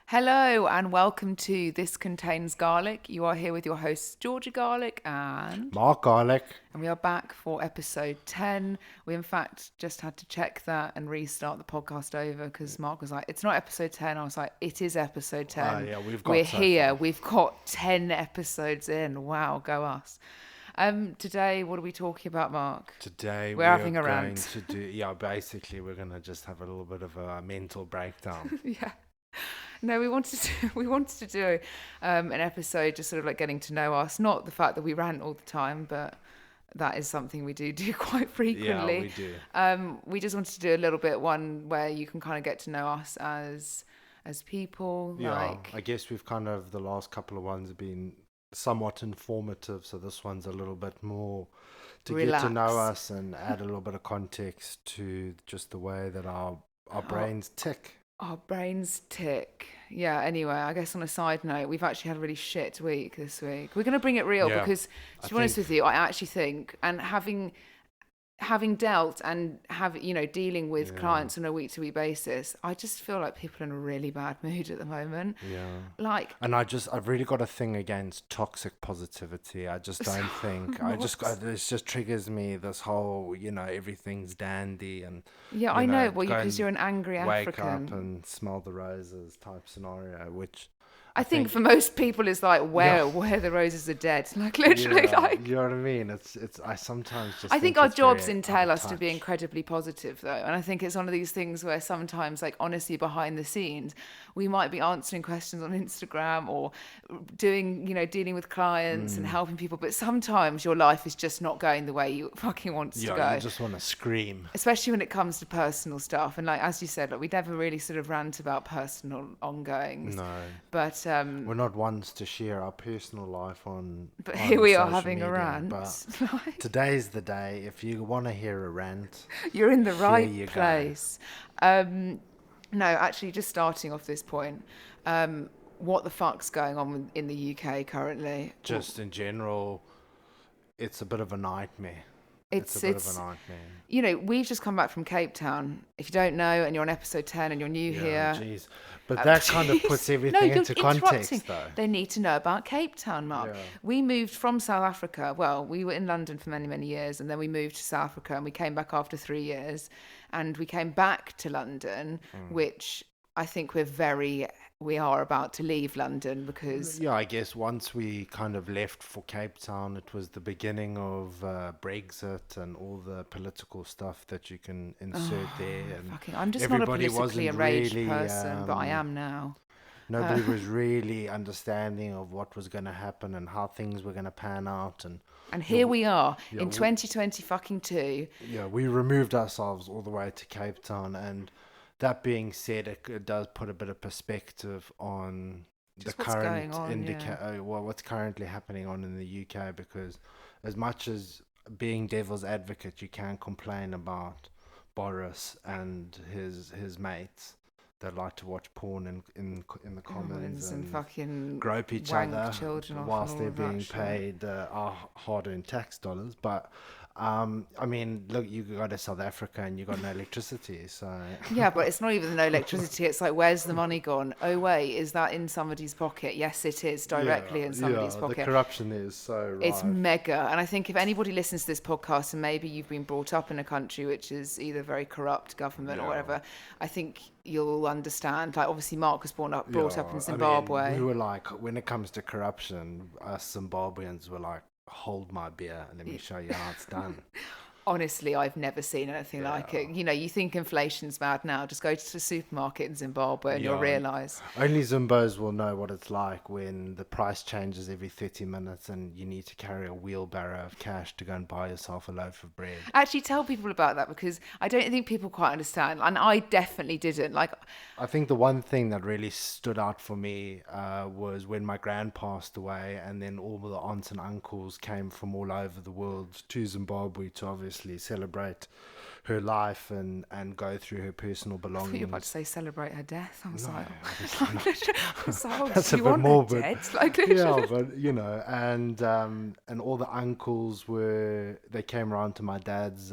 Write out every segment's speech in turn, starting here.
Hello and welcome to This Contains Garlic. You are here with your hosts Georgia Garlic Mark Garlic. and we are back for episode 10. We in fact just had to check that and restart the podcast over because Mark was like, it's not episode 10. I was like, it is episode 10. Yeah, we've We're got so here. far. We've got 10 episodes in. Wow, go us. Today, what are we talking about, Mark? Today We're we are having a going rant. to do, basically we're going to just have a little bit of a mental breakdown. Yeah. No, we wanted to do an episode just sort of like getting to know us. Not the fact that we rant all the time, but that is something we do quite Yeah, frequently. we do. We just wanted to do a little bit one where you can kind of get to know us as people. Yeah, I guess we've kind of, the last couple of ones have been somewhat informative, so this one's a little bit more to get to know Relaxed. us and add a little bit of context to just the way that our Our, brains tick. our brains tick. Yeah. Anyway, I guess on a side note, we've actually had a really shit week this week. We're going to bring it real Yeah, because, I to be honest think, with you, I actually think, and having dealt and dealing with yeah, clients on a week to week basis, I just feel like people are in a really bad mood at the moment. yeah. Like, And I've really got a thing against toxic positivity. I just don't think, what? this just triggers me, this whole, everything's dandy and, Yeah, I know. Well, go because and you're an angry wake up African. and smell the roses type scenario, which I I think think, for most people, it's like yeah, where the roses are dead. Like literally, yeah, like. you know what I mean? I sometimes just I think think our it's jobs very out entail of us to be touch. incredibly positive, though. And I think it's one of these things where sometimes, like, honestly, behind the scenes, we might be answering questions on Instagram or dealing with clients and Mm. helping people. But sometimes your life is just not going the way you fucking wants to Yeah, you go, just want to scream. especially when it comes to personal stuff. And, like, as you said, like, we never really sort of rant about personal ongoings. No, But, we're not ones to share our personal life on but here on we are social having a media, but rant. Like, today's the day. If you want to hear a rant, you're in the here right you go. place. Um, no, actually, just starting off this point, what the fuck's going on in the UK currently? Just in general, it's a bit of a nightmare. It's a It's bit of a it's nightmare. we've just come back from Cape Town. If you don't know, and you're on episode 10 and you're new Yeah, here, jeez. But that kind of puts jeez. No, everything you're into interrupting. context, though. They need to know about Cape Town, Mark. Yeah. We moved from South Africa. Well, we were in London for many, many years, and then we moved to South Africa, and we came back after 3 years, and we came back to London, which I think we are about to leave London because Yeah, I guess once we kind of left for Cape Town, it was the beginning of Brexit and all the political stuff that you can insert there, and I'm just not a everybody politically wasn't enraged really, person, but I am now. nobody was really understanding of what was going to happen and how things were going to pan out, and And yeah, here we are yeah, in 2020 fucking two. yeah, we removed ourselves all the way to Cape Town, and that being said, it does put a bit of perspective on the Just what's going current on, yeah. what's currently happening on in the UK. Because as much as being devil's advocate, you can complain about Boris and his mates that like to watch porn in the commons And and fucking grope each wank other children off and whilst all they're of that being shit. paid our hard-earned tax dollars. But I mean, look, you go to South Africa and you got no electricity, so Yeah, but it's not even no electricity. It's like, where's the money gone? Oh, wait, is that in somebody's pocket? Yes, it is, yeah, directly in somebody's the pocket. corruption there is so It's rife. mega. And I think if anybody listens to this podcast and maybe you've been brought up in a country which is either very corrupt government or Yeah. whatever, I think you'll understand. Like, obviously, Mark was brought up in I mean, Zimbabwe. we were like, when it comes to corruption, us Zimbabweans were like, hold my beer and let me show you how it's done. Honestly, I've never seen anything like it. Yeah. You think inflation's mad now. Just go to the supermarket in Zimbabwe and you'll Yeah, realise. only Zimbos will know what it's like when the price changes every 30 minutes and you need to carry a wheelbarrow of cash to go and buy yourself a loaf of bread. Actually, tell people about that because I don't think people quite understand. And I definitely didn't. Like, I think the one thing that really stood out for me was when my grand passed away, and then all the aunts and uncles came from all over the world to Zimbabwe to obviously celebrate her life and go through her personal I thought you were about to belongings. say celebrate her death. I was No, like, obviously not. I was like, oh, That's do a you bit want her morbid. dead? Like, Yeah, but and all the uncles they came around to my dad's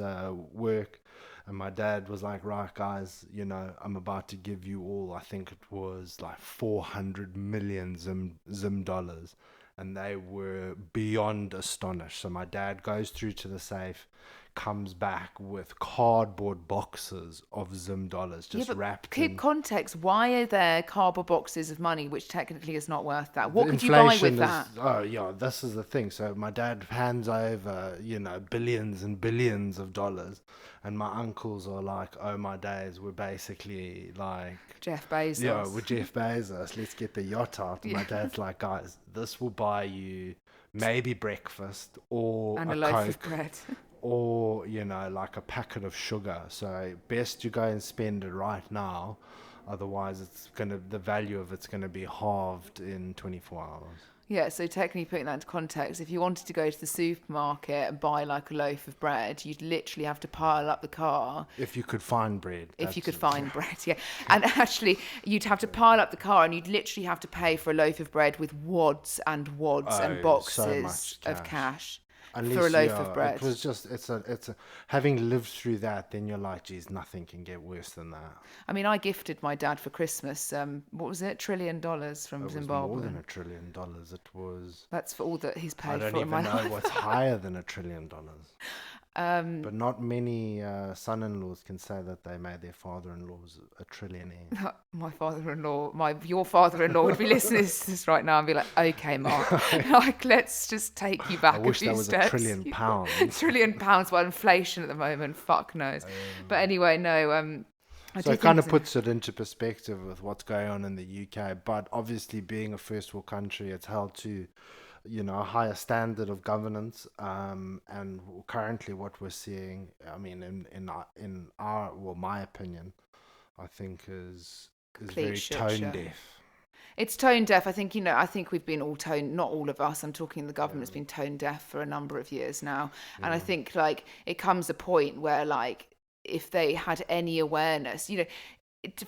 work, And my dad was like, right, guys, I'm about to give you all, I think it was like 400 million Zim dollars. And they were beyond astonished. So my dad goes through to the safe, comes back with cardboard boxes of Zim dollars Yeah, just but wrapped keep in. context. Why are there cardboard boxes of money which technically is not worth that? The What could you buy with inflation that? is, oh yeah, this is the thing. So my dad hands over, billions and billions of dollars, and my uncles are like, oh my days, we're basically like, Jeff yeah, Bezos. we're Jeff Bezos, let's get the yacht out. And Yeah. my dad's like, guys, this will buy you maybe breakfast or And a a loaf of Coke bread. or, like a packet of sugar. So best you go and spend it right now. Otherwise, the value of it's gonna be halved in 24 hours. Yeah, so technically putting that into context, if you wanted to go to the supermarket and buy like a loaf of bread, you'd literally have to pile up the car. If you could find bread. If you could find bread, yeah. And actually, you'd have to pile up the car and you'd literally have to pay for a loaf of bread with wads and wads and so boxes much of cash Unless, for a loaf yeah, of bread. it was just, having lived through that, then you're like, geez, nothing can get worse than that. I mean, I gifted my dad for Christmas, what was it, $1 trillion from It was Zimbabwe. more than $1 trillion. It was. That's for all that he's I paid don't for in even my know life. what's higher than $1 trillion. But not many son-in-laws can say that they made their father-in-laws a trillionaire. My father-in-law, your father-in-law would be listening to this right now and be like, okay, Mark, like, let's just take you back I wish a few that was steps. £1 trillion. £1 trillion, well, inflation at the moment, fuck knows. But anyway, no, so it kind of puts it into perspective with what's going on in the UK. But obviously, being a first world country, it's held to, a higher standard of governance. And currently, what we're seeing, I mean, in my opinion, I think is very tone deaf. It's tone deaf. I think, I think we've been all not all of us, I'm talking the government's been tone deaf for a number of years now. Yeah. And I think, like, it comes a point where, like, if they had any awareness,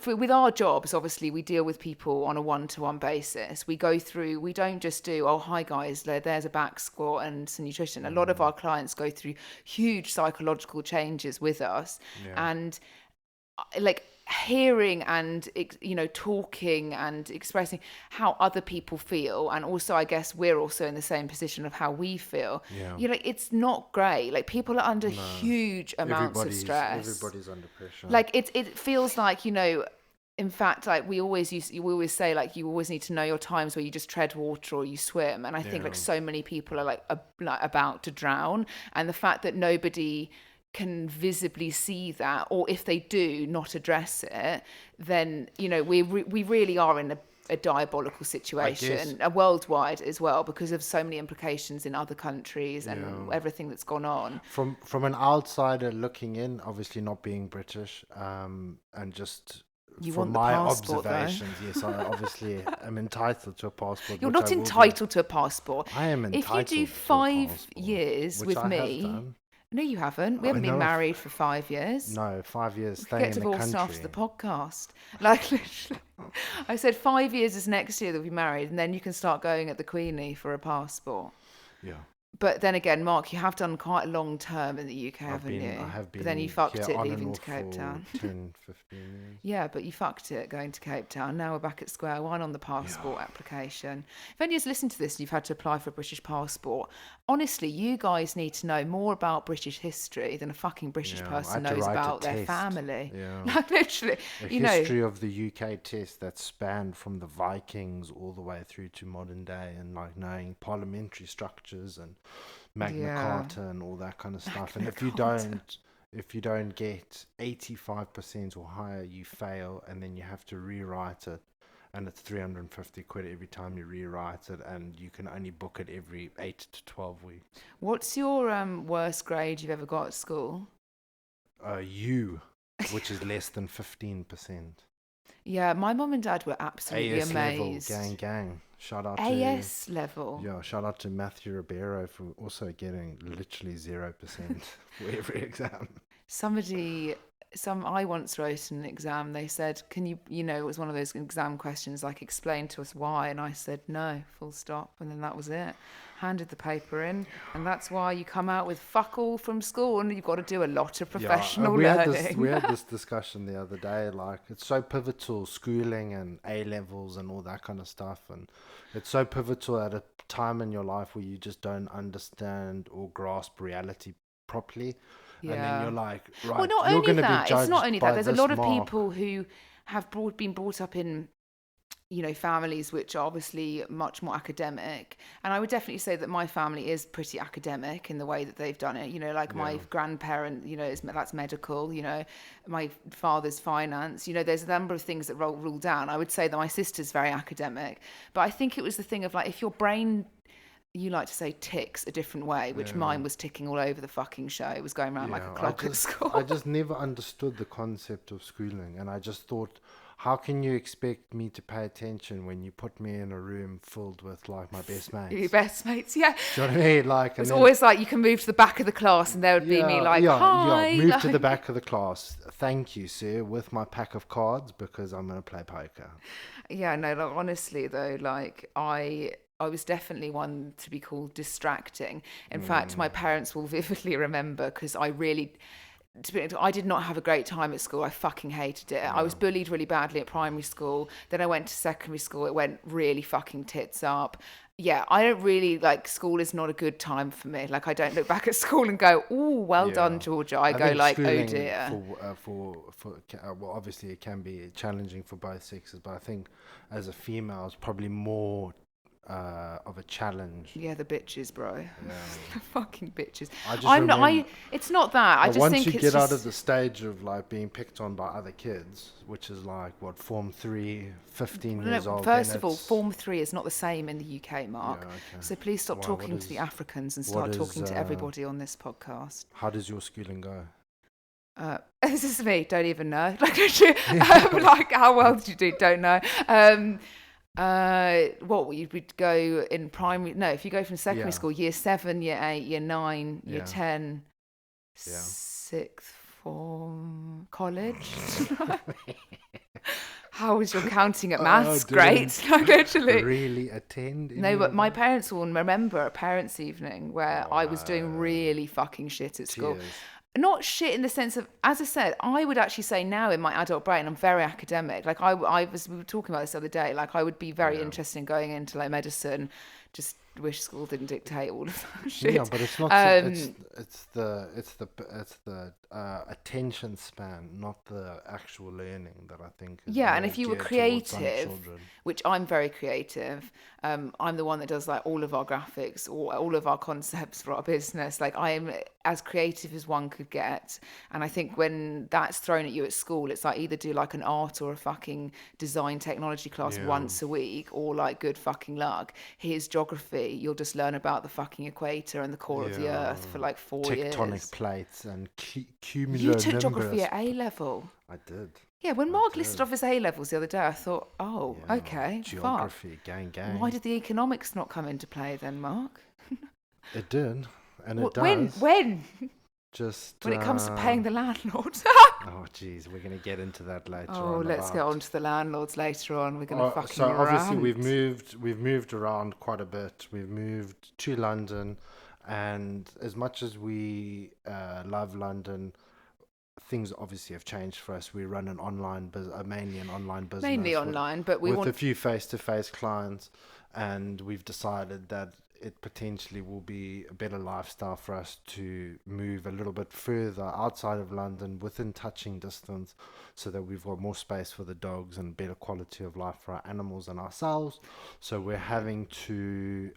with our jobs, obviously, we deal with people on a one-to-one basis. We go through, we don't just do, oh, hi guys, there's a back squat and some nutrition. A lot of our clients go through huge psychological changes with us. Yeah. And like hearing and, talking and expressing how other people feel. And also, I guess we're also in the same position of how we feel. Yeah. It's not great. Like, people are under huge amounts of stress. Everybody's under pressure. Like, it feels like, in fact, like we always say, like, you always need to know your times where you just tread water or you swim. And I think like so many people are like about to drown. And the fact that nobody can visibly see that, or if they do not address it, then we really are in a diabolical situation, worldwide as well, because of so many implications in other countries and everything that's gone on. From an outsider looking in, obviously not being British, and just from my observations, yes, I obviously am entitled to a passport. You're not entitled to a passport. I am entitled. If you do 5 years with me. No, you haven't. We haven't been married for 5 years. No, 5 years staying in the country. Get divorced after the podcast. Like, literally. I said 5 years is next year that we'll be married, and then you can start going at the Queenie for a passport. Yeah. But then again, Mark, you have done quite a long term in the UK, haven't you? I have been. But then you fucked it leaving to Cape Town. 10, 15 years. Yeah, but you fucked it going to Cape Town. Now we're back at square one on the passport application. If anyone's listened to this and you've had to apply for a British passport, honestly, you guys need to know more about British history than a fucking British person knows about their family. Yeah. Like, literally, a history of the UK test that spanned from the Vikings all the way through to modern day, and like knowing parliamentary structures and Magna Carta and all that kind of stuff. And if you don't get 85% or higher, you fail, and then you have to rewrite it, and it's 350 quid every time you rewrite it, and you can only book it every 8 to 12 weeks. What's your worst grade you've ever got at school? U, which is less than 15%. Yeah, my mum and dad were absolutely AS amazed. Level, gang. Shout out AS level. Yeah, shout out to Matthew Ribeiro for also getting literally 0% for every exam. Somebody I once wrote an exam. They said, "Can you, it was one of those exam questions like explain to us why?" And I said, "No, full stop." And then that was it. Handed the paper in, and that's why you come out with fuck all from school, and you've got to do a lot of professional learning. We had this discussion the other day. Like, it's so pivotal, schooling and A levels and all that kind of stuff, and it's so pivotal at a time in your life where you just don't understand or grasp reality properly. And then you're like, right, well, not you're only going to be that, judged it's not only by that. There's a this lot of mark. people who have been brought up in, families which are obviously much more academic. And I would definitely say that my family is pretty academic in the way that they've done it. Like my grandparent, that's medical, my father's finance, there's a number of things that rule down. I would say that my sister's very academic, but I think it was the thing of like, if your brain, you like to say, ticks a different way, which mine was ticking all over the fucking show. It was going around like a clock at school. I just never understood the concept of schooling, and I just thought, how can you expect me to pay attention when you put me in a room filled with like my best mates? Your best mates, yeah. Do you know what I mean? Like, it's always like you can move to the back of the class and there would be me like, hi. Move like, to the back of the class. Thank you, sir, with my pack of cards because I'm going to play poker. Yeah, no, like, honestly though, like I was definitely one to be called distracting. In fact, my parents will vividly remember because I did not have a great time at school. I fucking hated it. I was bullied really badly at primary school. Then I went to secondary school. It went really fucking tits up. Yeah, I don't really like school is not a good time for me. Like I don't look back at school and go, "Oh, well done, Georgia." I go like, "Oh dear." Well, obviously it can be challenging for both sexes, but I think as a female, it's probably more of a challenge. Yeah, the bitches, bro. Yeah. The fucking bitches. It's not that. I just once think you it's get just... out of the stage of like being picked on by other kids, which is like what, Form 3, 15 years old. First of all, Form 3 is not the same in the UK, Mark. Yeah, okay. So please stop talking to the Africans and start talking to everybody on this podcast. How does your schooling go? This is me. Don't even know. Like, like how well did you do? Don't know. What you would go in primary? No, if you go from secondary school, year 7, year 8, year 9, year 10, sixth form, college. How was your counting at maths? Great, like actually. Really attend? No, but my parents will remember a parents' evening where I was doing really fucking shit at school. Cheers. Not shit in the sense of, as I said, I would actually say now in my adult brain, I'm very academic. Like we were talking about this the other day. Like I would be very interested in going into like medicine. Just wish school didn't dictate all of that shit. Yeah, but it's not. It's the attention span, not the actual learning that I think. Yeah, and if you were creative, which I'm very creative, I'm the one that does like all of our graphics or all of our concepts for our business. Like I am as creative as one could get, and I think when that's thrown at you at school, it's like either do like an art or a fucking design technology class once a week, or like good fucking luck. Here's geography. You'll just learn about the fucking equator and the core of the earth for like 4 years. Tectonic plates and cumulonimbus. You took geography at A level. I did. Yeah, when Mark listed off his A levels the other day, I thought, okay, geography, gang. Why did the economics not come into play then, Mark? It did, and it does. When? Just when it comes to paying the landlords. Oh, geez, we're going to get into that later on. Oh, let's get on to the landlords later on. We're going to fucking So obviously rant. we've moved around quite a bit. We've moved to London, and as much as we love London, things obviously have changed for us. We run an online mainly an online business. Mainly online, but with a few face-to-face clients, and we've decided that it potentially will be a better lifestyle for us to move a little bit further outside of London within touching distance, so that we've got more space for the dogs and better quality of life for our animals and ourselves. So we're having to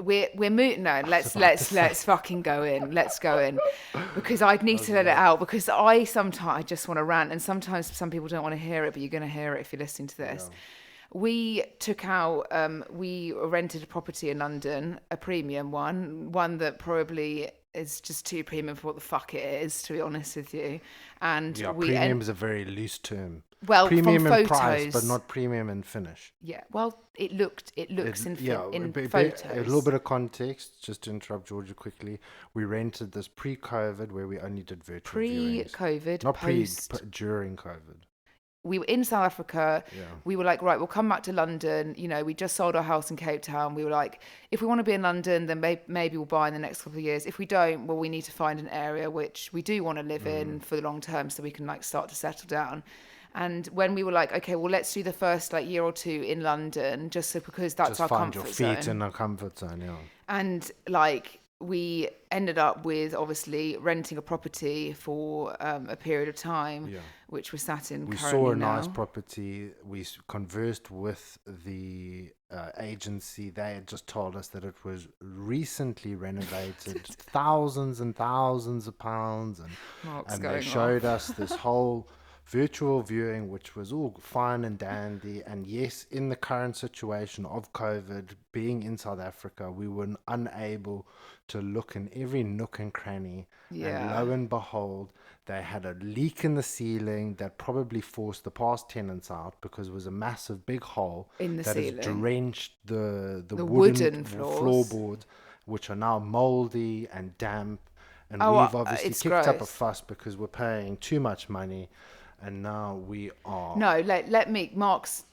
we're moving. No, let's fucking go in. Let's go in, because I need to let it out, because I just want to rant, and sometimes some people don't want to hear it, but you're going to hear it if you're listening to this. We took out, we rented a property in London, a premium one that probably is just too premium for what the fuck it is, to be honest with you. And Yeah, premium is a very loose term. well, Premium from in price, but photos, not premium in finish. yeah. Well, it looks in A photos. little bit of context, just to interrupt Georgia quickly. We rented this pre-COVID where we only did virtual viewings. Pre-COVID, Not post. during COVID. We were in South Africa. Yeah. We were like, right, we'll come back to London. You know, we just sold our house in Cape Town. We were like, if we want to be in London, then maybe we'll buy in the next couple of years. If we don't, well, we need to find an area which we do want to live in for the long term so we can like start to settle down. And when we were like, okay, well, let's do the first like year or two in London, just so because that's Just our find comfort your feet zone. in a comfort zone, yeah. And like we ended up with obviously renting a property for a period of time, Yeah. which we're sat in We currently saw a now. nice property. We conversed with the agency. They had just told us that it was recently renovated, thousands and thousands of pounds, Mark's and they going showed off. us this whole virtual viewing, which was all fine and dandy. And yes, in the current situation of COVID, being in South Africa, we were unable to look in every nook and cranny. And Yeah. lo and behold, they had a leak in the ceiling that probably forced the past tenants out because it was a massive big hole In the that has ceiling. drenched the The wooden wooden floors. floorboards, which are now moldy and damp. And Oh, we've obviously it's kicked up a gross. fuss because we're paying too much money, and now we are. No, let me. Mark's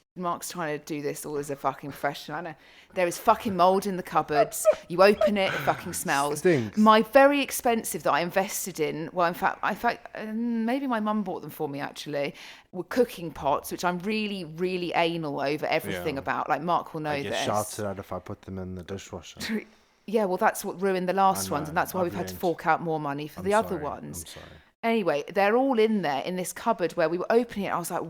trying to do this all as a fucking professional. I know there is fucking mold in the cupboards. You open it fucking smells. Stinks. My very expensive that I invested in. Well, in fact, maybe my mum bought them for me actually. Were cooking pots, which I'm really, really anal over everything Yeah. about. Like Mark will know I get this. shouted at if I put them in the dishwasher. Yeah, well, that's what ruined the last I ones, know, and that's why I've we've had to learnt. fork out more money for the other Sorry, ones. I'm sorry. Anyway, they're all in there in this cupboard where we were opening it. I was like,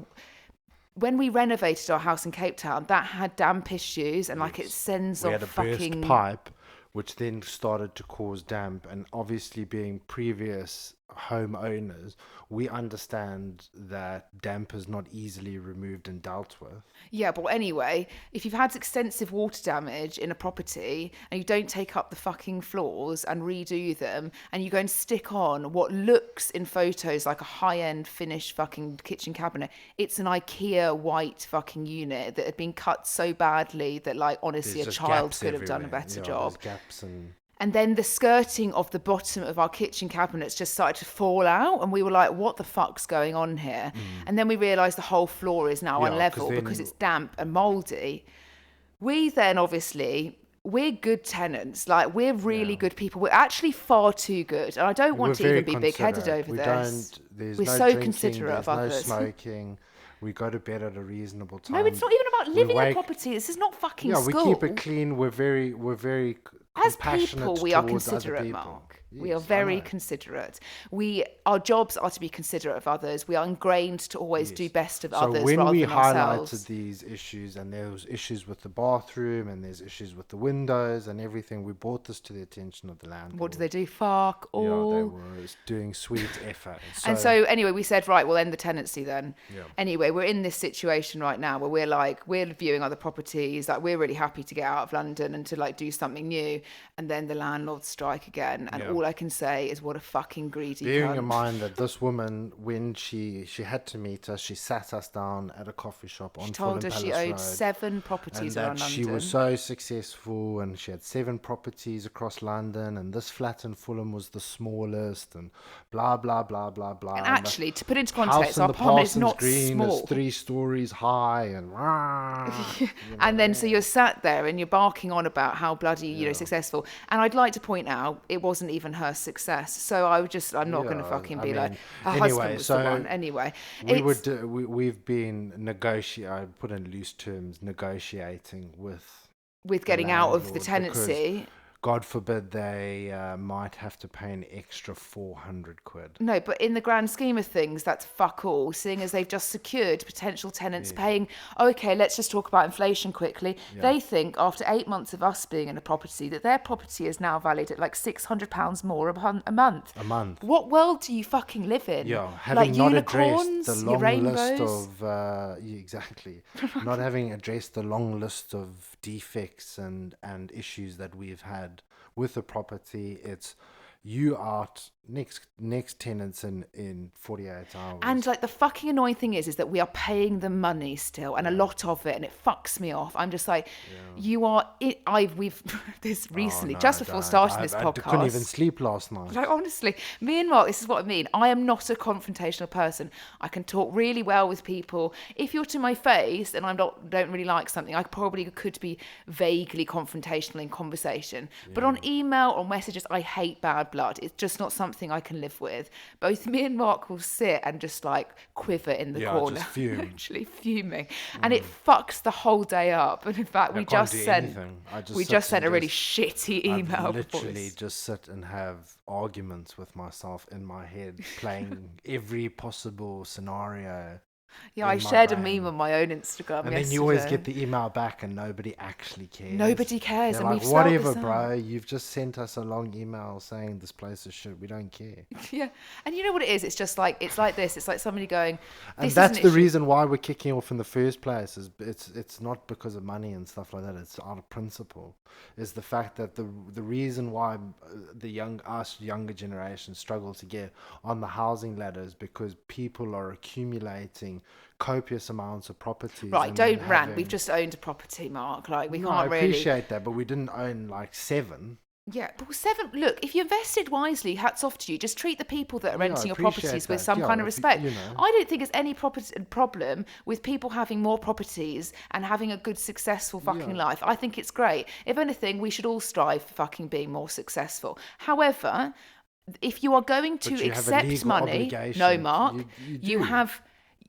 when we renovated our house in Cape Town, that had damp issues and like it sends We off had a fucking burst pipe, which then started to cause damp. And obviously, being previous homeowners, we understand that damp is not easily removed and dealt with. Yeah, but anyway, if you've had extensive water damage in a property and you don't take up the fucking floors and redo them and you go and stick on what looks in photos like a high-end finished fucking kitchen cabinet, it's an IKEA white fucking unit that had been cut so badly that like honestly There's a just child gaps could have done a everywhere. better Yeah, job. there's gaps and And then the skirting of the bottom of our kitchen cabinets just started to fall out. And we were like, what the fuck's going on here? And then we realised the whole floor is now Yeah, unlevel 'cause then- because it's damp and mouldy. We then obviously, we're good tenants. Like, we're really good people. We're actually far too good. And I don't want to even be big-headed over this. There's We're no so drinking, considerate there's of no others. smoking. We go to bed at a reasonable time. No, it's not even about We living in a wake- property. This is not fucking Yeah, school. we keep it clean. We're very As compassionate people, we are towards other considerate, people. Mark. We are Yes, I very know. considerate. Our jobs are to be considerate of others. We are ingrained to always do best of So others when rather we than highlighted ourselves. these issues, and there was issues with the bathroom, and there's issues with the windows and everything, we brought this to the attention of the landlord. What do they do? Fuck all. Yeah, they were doing sweet effort. And so anyway, we said, right, we'll end the tenancy then. Yeah. Anyway, we're in this situation right now where we're viewing other properties. Like, we're really happy to get out of London and to like do something new. And then the landlords strike again. And Yeah. all I can say is what a fucking greedy bearing cunt. in mind that this woman, when she had to meet us, she sat us down at a coffee shop on She told Fulham us she Palace owed Road, 7 and properties that around she London. was so successful and she had 7 properties across London, and this flat in Fulham was the smallest, and blah blah blah blah blah. And the actually, to put into house context, in our the apartment is Parsons not Green small. is 3 stories high, and And then so you're sat there and you're barking on about how bloody successful. And I'd like to point out it wasn't even her success. So I'm not going to Yeah, fucking I be like mean, her anyway, husband was the so one. Anyway, we've been I put in loose terms, negotiating with getting out of the landlord, because tenancy. God forbid they might have to pay an extra 400 quid. No, but in the grand scheme of things, that's fuck all, seeing as they've just secured potential tenants paying. Okay, let's just talk about inflation quickly. They think after 8 months of us being in a property that their property is now valued at like £600 more a month. A month. What world do you fucking live in? Yeah, like having not unicorns, addressed the your long list rainbows. of exactly, not having addressed the long list of defects and issues that we've had with the property, it's you out next tenants in 48 hours. And like the fucking annoying thing is that we are paying them money still, and a lot of it, and it fucks me off. I'm just like, you are. We've this recently, just before starting this podcast. I couldn't even sleep last night. Like honestly, me and Mark, this is what I mean. I am not a confrontational person. I can talk really well with people. If you're to my face and don't really like something, I probably could be vaguely confrontational in conversation. But on email or messages, I hate bad blood. It's just not something I can live with. Both me and Mark will sit and just like quiver in the corner, just fume. literally fuming, and it fucks the whole day up. And in fact, we just sent a really shitty email. I literally just sit and have arguments with myself in my head, playing every possible scenario. Yeah, I shared a meme on my own Instagram and then you always get the email back and nobody actually cares. Nobody cares. They're and like, whatever, bro. You've just sent us a long email saying this place is shit. We don't care. Yeah. And you know what it is? It's just like, it's like this. It's like somebody going, and that's the reason why we're kicking off in the first place. Is it's not because of money and stuff like that. It's out of principle. Is the fact that the reason why us younger generation struggle to get on the housing ladder is because people are accumulating copious amounts of properties. Right, don't rant. We've just owned a property, Mark. Like we can't really. I appreciate that, but we didn't own like 7. Yeah, but 7. Look, if you invested wisely, hats off to you. Just treat the people that are renting your properties with some kind of respect. I don't think there's any problem with people having more properties and having a good, successful fucking life. I think it's great. If anything, we should all strive for fucking being more successful. However, if you are going to accept money, no, Mark, you have.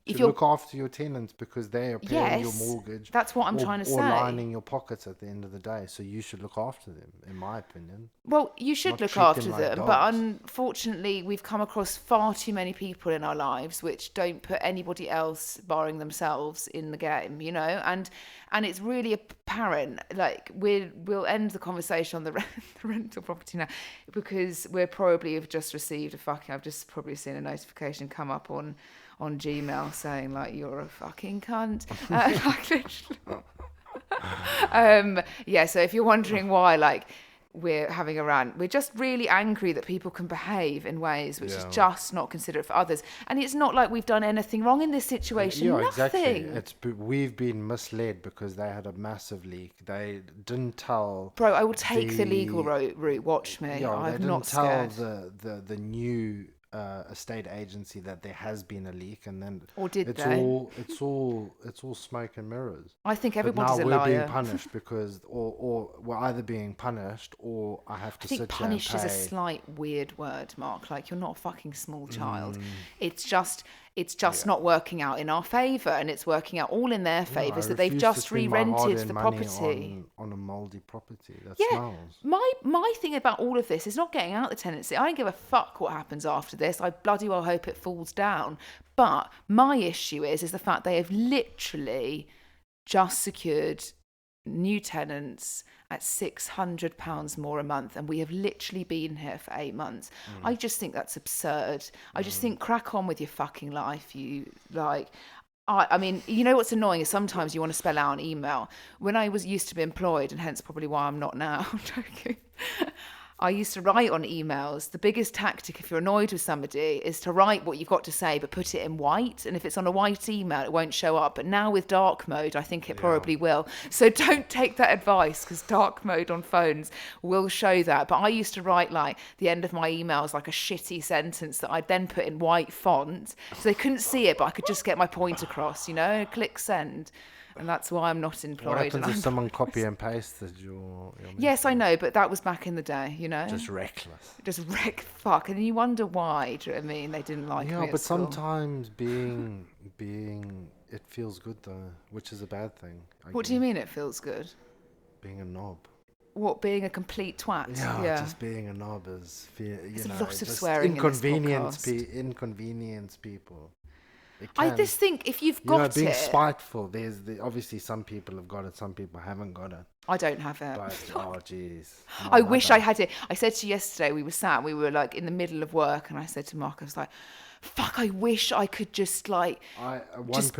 If you look after your tenants because they are paying your mortgage. That's what I'm trying to say. Or lining your pockets at the end of the day. So you should look after them, in my opinion. Well, you should look after them. But unfortunately, we've come across far too many people in our lives which don't put anybody else, barring themselves, in the game, you know? And it's really apparent. Like, we'll end the conversation on the rental property now because we're probably have just received I've just probably seen a notification come up on Gmail saying like you're a fucking cunt. So if you're wondering why like we're having a rant, we're just really angry that people can behave in ways which is just not considerate for others, and it's not like we've done anything wrong in this situation. Nothing. Exactly. We've been misled because they had a massive leak. They didn't tell. Bro, I will take the legal route. Watch me. I'm not scared. They didn't tell the new estate agency that there has been a leak, and then it's all smoke and mirrors. I think everybody's a liar. Now we're being punished because or we're either being punished or I have to sit here and pay. Punish is a slight weird word, Mark. Like, you're not a fucking small child. It's just not working out in our favour, and it's working out all in their favour, that they've just re-rented the property on a mouldy property that smells. My thing about all of this is not getting out the tenancy. I don't give a fuck what happens after this. I bloody well hope it falls down. But my issue is the fact they have literally just secured new tenants at £600 more a month, and we have literally been here for 8 months. I just think that's absurd. I just think crack on with your fucking life. I mean, you know what's annoying is sometimes you want to spell out an email. When I used to be employed, and hence probably why I'm not now, I'm joking, I used to write on emails. The biggest tactic if you're annoyed with somebody is to write what you've got to say, but put it in white. And if it's on a white email, it won't show up. But now with dark mode, I think it probably will. So don't take that advice, because dark mode on phones will show that. But I used to write like the end of my emails like a shitty sentence that I'd then put in white font. So they couldn't see it, but I could just get my point across, you know, click send. And that's why I'm not employed. What happens if someone copy and pasted your Yes, I know, but that was back in the day, you know? Just reckless. Fuck. And you wonder why, do you know what I mean? They didn't like me at but school. Sometimes being it feels good though, which is a bad thing. What do you mean it feels good? Being a knob. What, being a complete twat? Yeah. Just being a knob is, There's a lot of swearing inconvenience people. I just think if you've got being spiteful, obviously some people have got it, some people haven't got it. I don't have it. But, oh jeez. I wish I had it. I said to you yesterday, we were like in the middle of work, and I said to Mark, I was like, fuck, I wish I could just like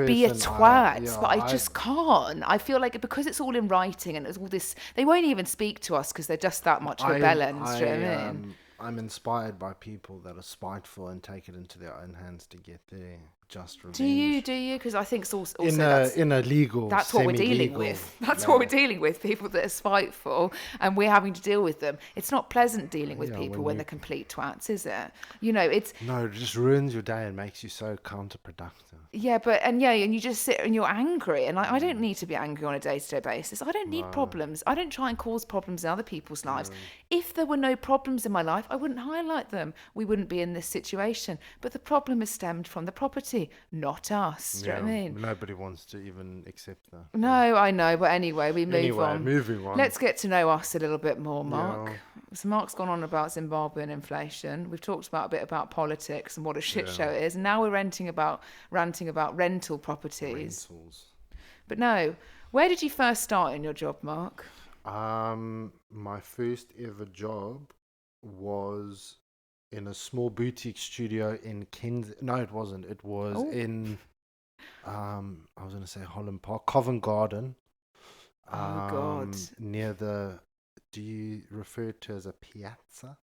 be a twat, but I just can't. I feel like because it's all in writing and it's all this, they won't even speak to us because they're just that much of a bellends, do you know what I mean? I'm inspired by people that are spiteful and take it into their own hands to get their just revenge. Do you? Because I think it's also In a legal, that's what we're dealing semi-legal with. That's manner. what we're dealing with. People that are spiteful, and we're having to deal with them. It's not pleasant dealing with Yeah, people when when you- they're complete twats, is it? You know, it's No, it just ruins your day and makes you so counterproductive. yeah, and you just sit and you're angry, and I don't need to be angry on a day-to-day basis. I don't need problems. I don't try and cause problems in other people's lives. If there were no problems in my life, I wouldn't highlight them. We wouldn't be in this situation. But the problem is stemmed from the property, not us. Do you know what I mean? Nobody wants to even accept that. No, I know, but anyway, we move on. Moving on. Let's get to know us a little bit more, Mark. Yeah. So Mark's gone on about Zimbabwe and inflation. We've talked about a bit about politics and what a shit show it is. And now we're ranting about rental properties. Rentals. But no, where did you first start in your job, Mark? My first ever job was in a small boutique studio in No, it wasn't. It was in I was going to say Holland Park, Covent Garden. Oh God. Near the, do you refer to as a piazza?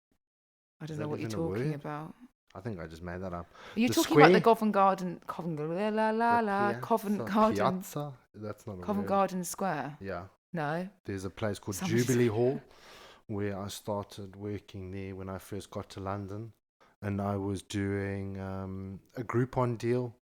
I don't know what you're talking about. I think I just made that up. Are you The talking square? about the Covent Garden? Covent Garden. Piazza? That's not a Covent word. Garden Square. Yeah. No. There's a place called Somebody Jubilee Hall where I started working there when I first got to London. And I was doing a Groupon deal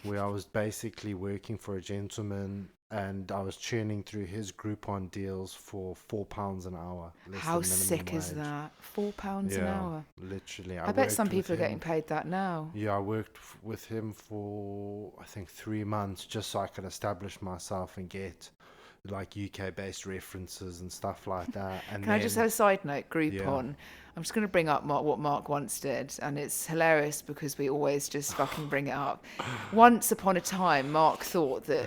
where I was basically working for a gentleman and I was churning through his Groupon deals for £4 an hour. How sick is that? £4 an hour. Literally. I bet some people are getting paid that now. Yeah, I worked with him for, I think, 3 months just so I could establish myself and get like UK-based references and stuff like that. And Can I just have a side note? Groupon. Yeah. I'm just going to bring up what Mark once did, and it's hilarious because we always just fucking bring it up. Once upon a time, Mark thought that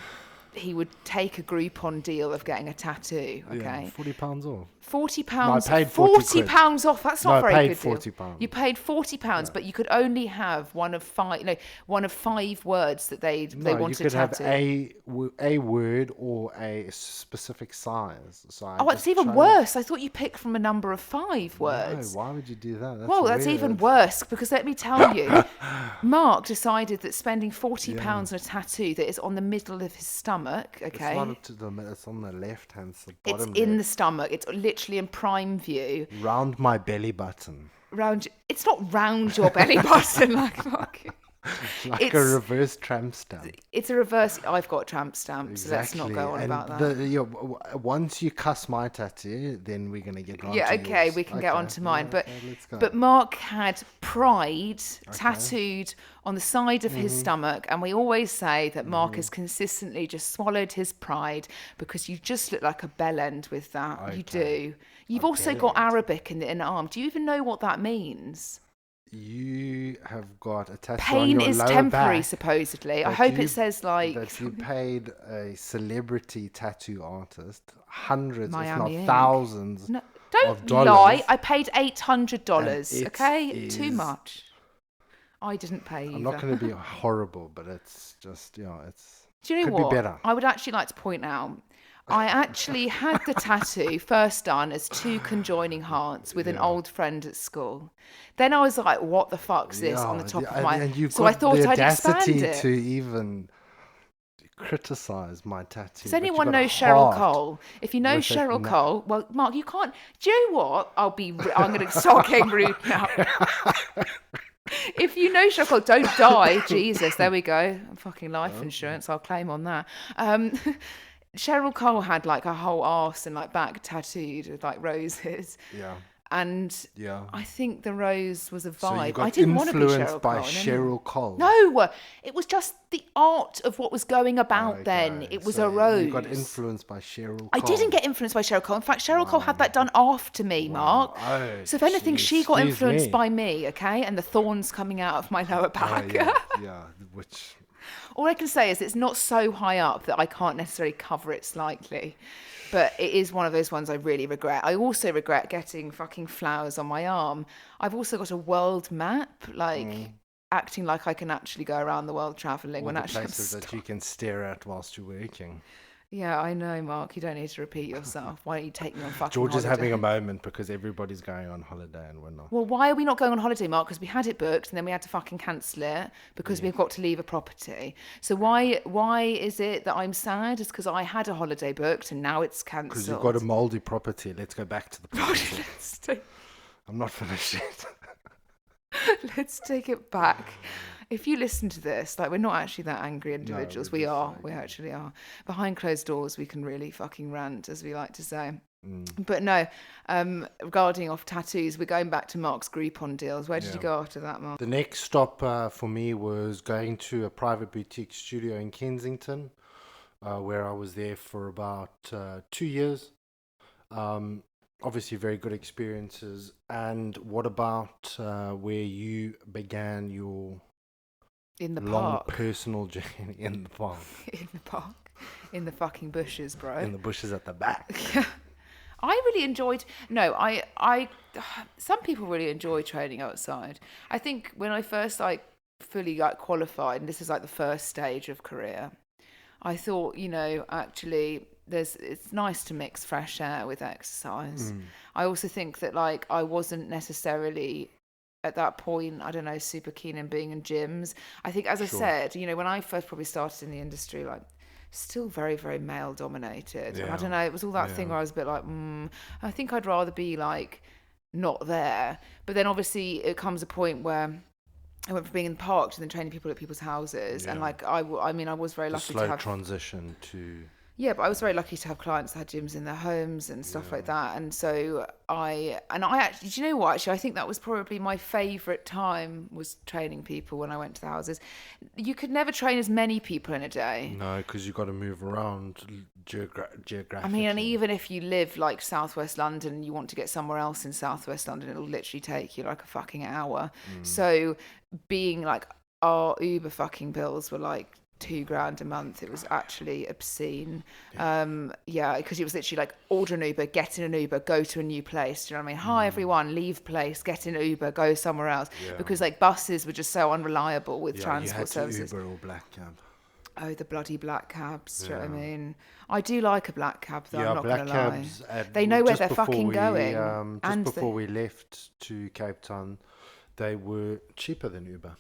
he would take a Groupon deal of getting a tattoo. Okay, £40 off. £40. No, I paid £40 off. That's not No, I very paid good deal. £40. You paid £40, but you could only have one of five words that they wanted you could have tattooed. a word or a specific size. So It's even worse. I thought you picked from a number of 5 words. No, why would you do that? That's even worse because let me tell you, Mark decided that spending £40 on a tattoo that is on the middle of his stomach, okay? It's on the left hand side. It's in the stomach. It's literally in prime view. Round my belly button. It's not round your belly button like fucking. Like a reverse tramp stamp. It's a reverse. I've got tramp stamps, Exactly. so let's not go on about that. Once you cuss my tattoo, then we're going to get on to okay, yours. we can get on to mine. Let's go. But Mark had pride tattooed on the side of his stomach, and we always say that Mark has consistently just swallowed his pride because you just look like a bell end with that. Okay. You do. You've also got Arabic in the inner arm. Do you even know what that means? You have got a tattoo Pain on your is lower temporary, back supposedly. I that hope you- it says like that you paid a celebrity tattoo artist hundreds, Miami if Ink. not thousands, No, don't of dollars. lie. I paid $800. And it Okay, too is- much. I didn't pay either. I'm not going to be horrible, but it's just, it's... Do you know could what? be better. I would actually like to point out. I actually had the tattoo first done as 2 conjoining hearts with an old friend at school. Then I was like, "What the fuck's this on the top of my?" And you've So got I thought the I'd expand audacity it. to even criticize my tattoo. Does but anyone you've got know a Cheryl heart Cole? If you know with a Cheryl knack. Cole, well, Mark, you can't. Do you know what? I'm going to start getting rude now. If you know Cheryl Cole, don't die. Jesus, there we go. Fucking life insurance. I'll claim on that. Cheryl Cole had like her whole arse and like back tattooed with like roses. Yeah. And Yeah. I think the rose was a vibe. So you got I didn't want to be influenced Cheryl by Cole. Cheryl Cole. No, it was just the art of what was going about then. Okay, It was so a rose. You got influenced by Cheryl Cole. I didn't get influenced by Cheryl Cole. In fact, Cheryl Cole had that done after me, Mark. Oh, So if anything, she got excuse influenced me. by me, okay? And the thorns coming out of my lower back. Yeah, which... All I can say is it's not so high up that I can't necessarily cover it slightly. But it is one of those ones I really regret. I also regret getting fucking flowers on my arm. I've also got a world map, acting like I can actually go around the world travelling All when the actually I'm places that stuck. you can stare at whilst you're working. Yeah, I know, Mark. You don't need to repeat yourself. Why don't you take me on fucking George is holiday? having a moment because everybody's going on holiday and we're not. Well, why are we not going on holiday, Mark? Because we had it booked and then we had to fucking cancel it because Yeah. we've got to leave a property. So why is it that I'm sad? It's because I had a holiday booked and now it's Because you've got a cancelled. mouldy property. Let's go back to the property. let's, take, I'm not finished yet. let's take it back. If you listen to this, like, we're not actually that angry individuals. we're We just are. like- We actually are. Behind closed doors, we can really fucking rant, as we like to say. Mm. But no, regarding off tattoos, we're going back to Mark's Groupon deals. Where did Yeah. you go after that, Mark? The next stop for me was going to a private boutique studio in Kensington, where I was there for about 2 years. Obviously, very good experiences. And what about where you began your In the long park. personal journey in the park, In the park. In the fucking bushes, bro. in the bushes at the back? Yeah. I really enjoyed. No, I. Some people really enjoy training outside. I think when I first like fully like qualified, and this is like the first stage of career, I thought, actually, it's nice to mix fresh air with exercise. I also think that like I wasn't necessarily at that point, I don't know, super keen on being in gyms. I think, as I Sure. said, when I first probably started in the industry, like, still very, very male dominated. And I Yeah. don't know, it was all that thing Yeah. where I was a bit like, I think I'd rather be like not there. But then obviously it comes a point where I went from being in the park to then training people at people's houses. And Yeah. like, I was very The lucky to slow have. transition to Yeah, but I was very lucky to have clients that had gyms in their homes and stuff like that. And so I actually, do you know what? Actually, I think that was probably my favourite time, was training people when I went to the houses. You could never train as many people in a day. no, because you got to move around geographically. I mean, and even if you live like Southwest London and you want to get somewhere else in Southwest London, it'll literally take you like a fucking hour. So being like, our Uber fucking bills were like $2,000 a month. It was actually obscene. Because it was literally like, order an Uber, get in an Uber, go to a new place. Do you know what I mean? Hi everyone, leave place, get in an Uber, go somewhere else. Yeah. Because like buses were just so unreliable with yeah, transport you had to services. Uber or black cab. Oh, the bloody black cabs. Do you know what I Yeah. mean? I do like a black cab though, I'm not black going to lie. cabs. They know where just they're before fucking going, Just and before we left to Cape Town, they were cheaper than Uber.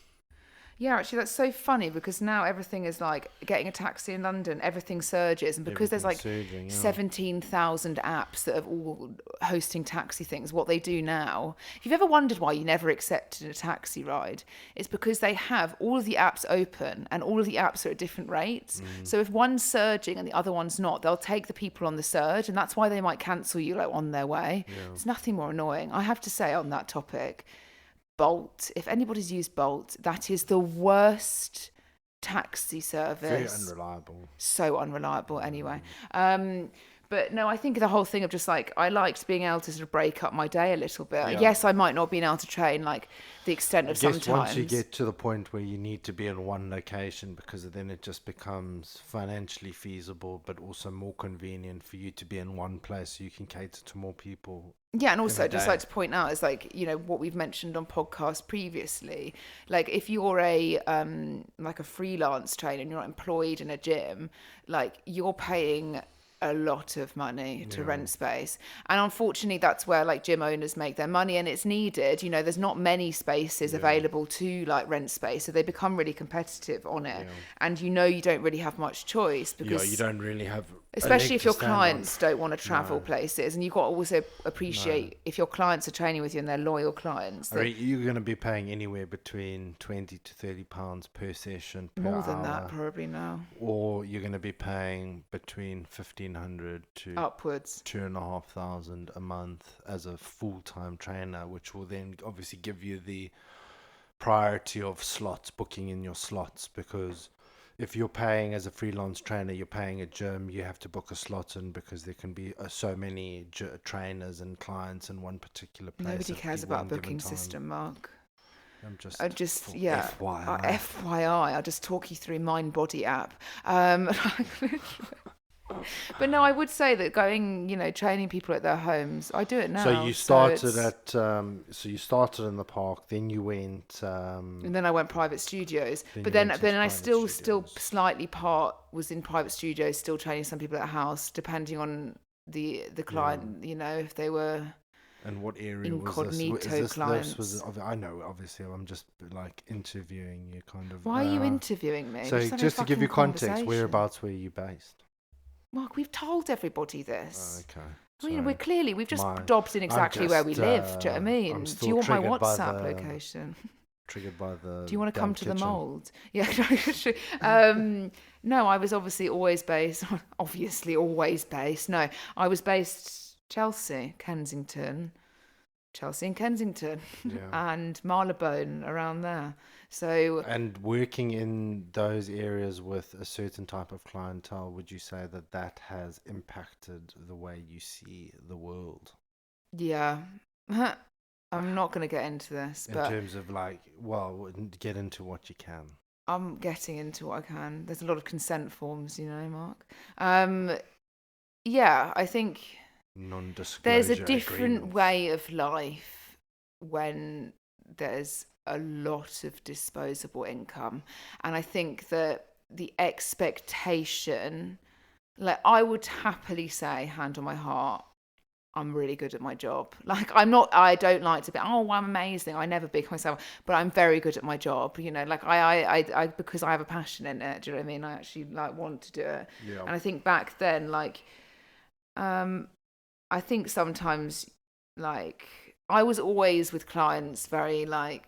Yeah, actually, that's so funny because now everything is like getting a taxi in London, everything surges. And because there's like Everything's surging, yeah. 17,000 apps that are all hosting taxi things, what they do now, if you've ever wondered why you never accepted a taxi ride, it's because they have all of the apps open and all of the apps are at different rates. So if one's surging and the other one's not, they'll take the people on the surge. And that's why they might cancel you like on their way. It's nothing more annoying. I have to say on that topic, Bolt, if anybody's used Bolt, that is the worst taxi service. Very unreliable. So unreliable anyway. But no, I think the whole thing of just like, I liked being able to sort of break up my day a little bit. Yeah. Yes, I might not be able to train like the extent of I guess sometimes. once you get to the point where you need to be in one location, because then it just becomes financially feasible, but also more convenient for you to be in one place so you can cater to more people. Yeah, and also the just day. like to point out is like, what we've mentioned on podcasts previously, like if you're a like a freelance trainer and you're not employed in a gym, like you're paying a lot of money to rent space, and unfortunately that's where like gym owners make their money, and it's needed. There's not many spaces available to like rent space, so they become really competitive on it. And you don't really have much choice because You don't really have especially if your stand on. clients don't want to travel places, and you've got to also appreciate if your clients are training with you and they're loyal clients, I mean, you're going to be paying anywhere between £20 to £30 per session per more than hour, that probably now, or you're going to be paying between 1,500 to upwards. 2,500 a month as a full-time trainer, which will then obviously give you the priority of slots, booking in your slots, because if you're paying as a freelance trainer, you're paying a gym, you have to book a slot in because there can be so many trainers and clients in one particular place. Nobody at cares the about a one given booking time. system, Mark. I'm just FYI. FYI, I'll just talk you through Mind Body app. But no, I would say that going, training people at their homes, I do it now. So you started so you started in the park, then you went, and then I went private studios. then But you then, went then into I private still studios. slightly was in private studios, still training some people at house, depending on the client. If they were And what area was this? Is incognito this was clients. I know obviously I'm just like interviewing you kind of. Why are you interviewing me? We're So just having a just to give fucking you context, conversation. whereabouts were you based? Mark, we've told everybody this. Okay. I mean, we've just My, dobbed in I'm exactly where we just, live. Do you know what I I'm mean? Do still you want my triggered by WhatsApp the location? triggered by the Do you want to come damn to the kitchen. mould? Yeah, no, I was obviously always based. No, I was based Chelsea and Kensington, Yeah. and Marylebone around there. So And working in those areas with a certain type of clientele, would you say that that has impacted the way you see the world? yeah, I'm not going to get into this, In but terms of like, well, get into what you can. I'm getting into what I can. There's a lot of consent forms, Mark. Yeah, I think Non-disclosure there's a different agreements. way of life when there's a lot of disposable income. And I think that the expectation, like, I would happily say, hand on my heart, I'm really good at my job. Like, I don't like to be, oh, I'm amazing. I never big myself, but I'm very good at my job. Like I because I have a passion in it. Do you know what I mean? I actually like want to do it. Yeah. And I think back then, like, I think sometimes, like, I was always with clients very like,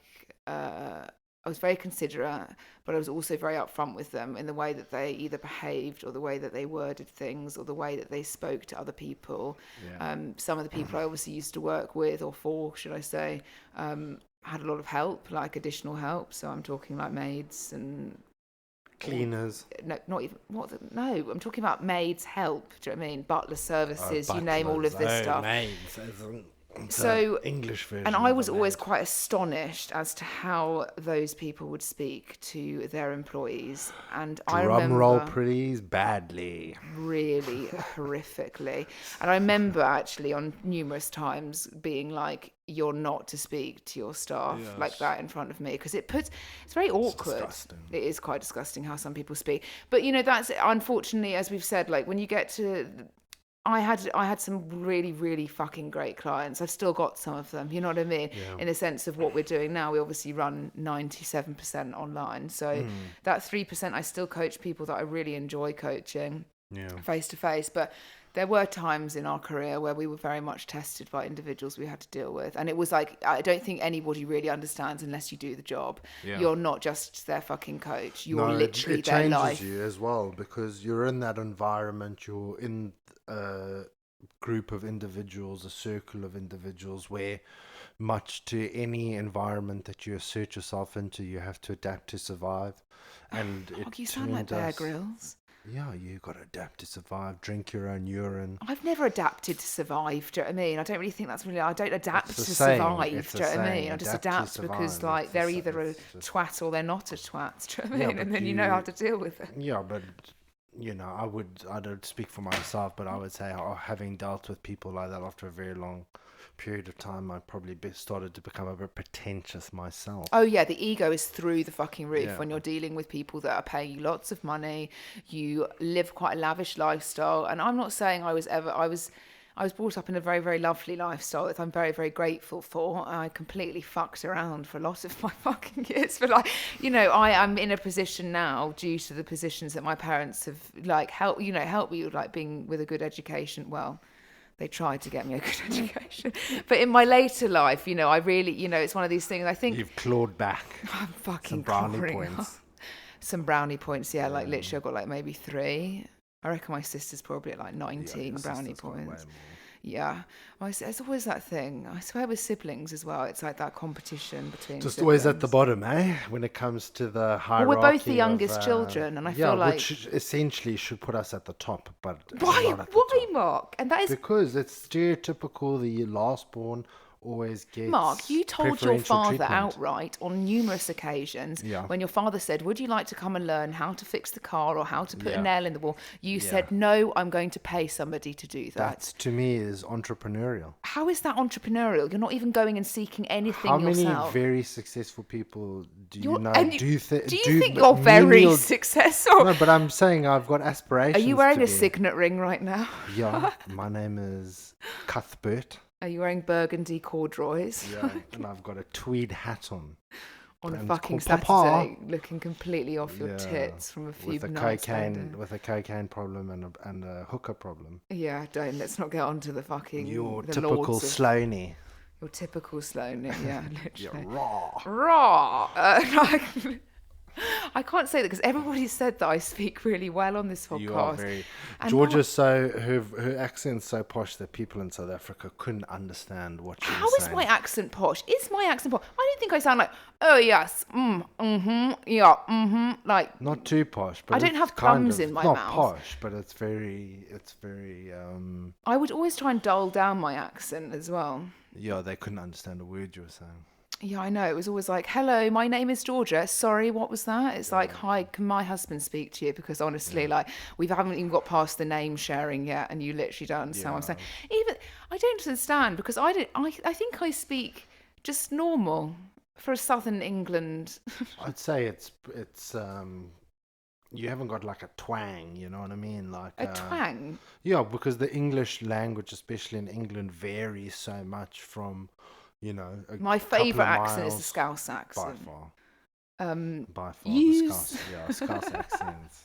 I was very considerate, but I was also very upfront with them in the way that they either behaved or the way that they worded things or the way that they spoke to other people. Yeah. Some of the people I obviously used to work with, or for, should I say, had a lot of help, like additional help. So I'm talking like maids and Cleaners. no, not even no. I'm talking about maids' help. Do you know what I mean? Butler services. You name all of this stuff. Maids. So English version. And I was always quite astonished as to how those people would speak to their employees. And I remember, roll, please, badly. really horrifically. And I remember actually on numerous times being like, "You're not to speak to your staff like that in front of me," because it's very awkward. Disgusting. It is quite disgusting how some people speak. But that's unfortunately, as we've said, like when you get to I had some really, really fucking great clients. I've still got some of them, you know what I mean? Yeah. In the sense of what we're doing now, we obviously run 97% online. So that 3%, I still coach people that I really enjoy coaching face to face. But there were times in our career where we were very much tested by individuals we had to deal with. And it was like, I don't think anybody really understands unless you do the job. Yeah. You're not just their fucking coach. You're literally their life. It changes you as well because you're in that environment. You're in a group of individuals, a circle of individuals where much to any environment that you assert yourself into, you have to adapt to survive. And You sound like Bear Grylls. Yeah, you got to adapt to survive. Drink your own urine. I've never adapted to survive. Do you know what I mean? I don't really think that's really. I don't adapt to survive. Do you know what I mean? I just adapt because like they're either a twat or they're not a twat. Do you know what I mean? And then you know how to deal with it. Yeah, but I don't speak for myself, but I would say having dealt with people like that after a very long period of time, I probably started to become a bit pretentious myself. Oh yeah, the ego is through the fucking roof when you're dealing with people that are paying you lots of money. You live quite a lavish lifestyle, and I'm not saying I was brought up in a very, very lovely lifestyle that I'm very, very grateful for. I completely fucked around for a lot of my fucking years. But I am in a position now due to the positions that my parents have helped me with being with a good education. Well, they tried to get me a good education. But in my later life, I really, it's one of these things I think... You've clawed back. I'm fucking some brownie points. Some brownie points, yeah. Like literally I've got like maybe 3. I reckon my sister's probably at like 19 brownie points. Yeah. It's always that thing. I swear with siblings as well, it's like that competition between just siblings. Always at the bottom, eh? When it comes to the hierarchy. Well, we're both the youngest children, and I feel like... which essentially should put us at the top, but Why, Mark? And that is... Because it's stereotypical, the last born always gets Mark, you told your preferential father treatment. outright on numerous occasions Yeah. when your father said, would you like to come and learn how to fix the car or how to put a Yeah. nail in the wall? You Yeah. said, no, I'm going to pay somebody to do that. That to me is entrepreneurial. How is that entrepreneurial? You're not even going and seeking anything How many yourself. very successful people do you You're- know? and Do you think you're very successful? No, but I'm saying I've got aspirations. Are you wearing to a be. signet ring right now? Yeah, my name is Cuthbert. Are you wearing burgundy corduroys? Yeah, and I've got a tweed hat on. On a And fucking called Papa. Saturday, looking completely off your Yeah, tits from a few with a nights cocaine later. with a cocaine problem and a hooker problem. Yeah, don't. Let's not get onto the fucking Your the typical lords of- Sloaney. Your typical Sloaney, yeah, You're literally. raw. I can't say that because everybody said that I speak really well on this podcast. You are very. And Georgia's so her accent's so posh that people in South Africa couldn't understand what she How was is saying. my accent posh? Is my accent posh? I don't think I sound like, oh yes, yeah, like. Not too posh, but I don't it's have kind plums of- in my not mouth. posh, but it's very. I would always try and dull down my accent as well. Yeah, they couldn't understand a word you were saying. Yeah, I know. It was always like, hello, my name is Georgia. Sorry, what was that? It's like, hi, can my husband speak to you? Because honestly, like, we haven't even got past the name sharing yet, and you literally don't understand what I'm saying. Even, I don't understand because I think I speak just normal for a Southern England. I'd say it's you haven't got like a twang, you know what I mean? Like A twang. Yeah, because the English language, especially in England, varies so much from, you know, My couple favourite of accent is the miles Scouse by accent. far. By far, use- the Scouse accents.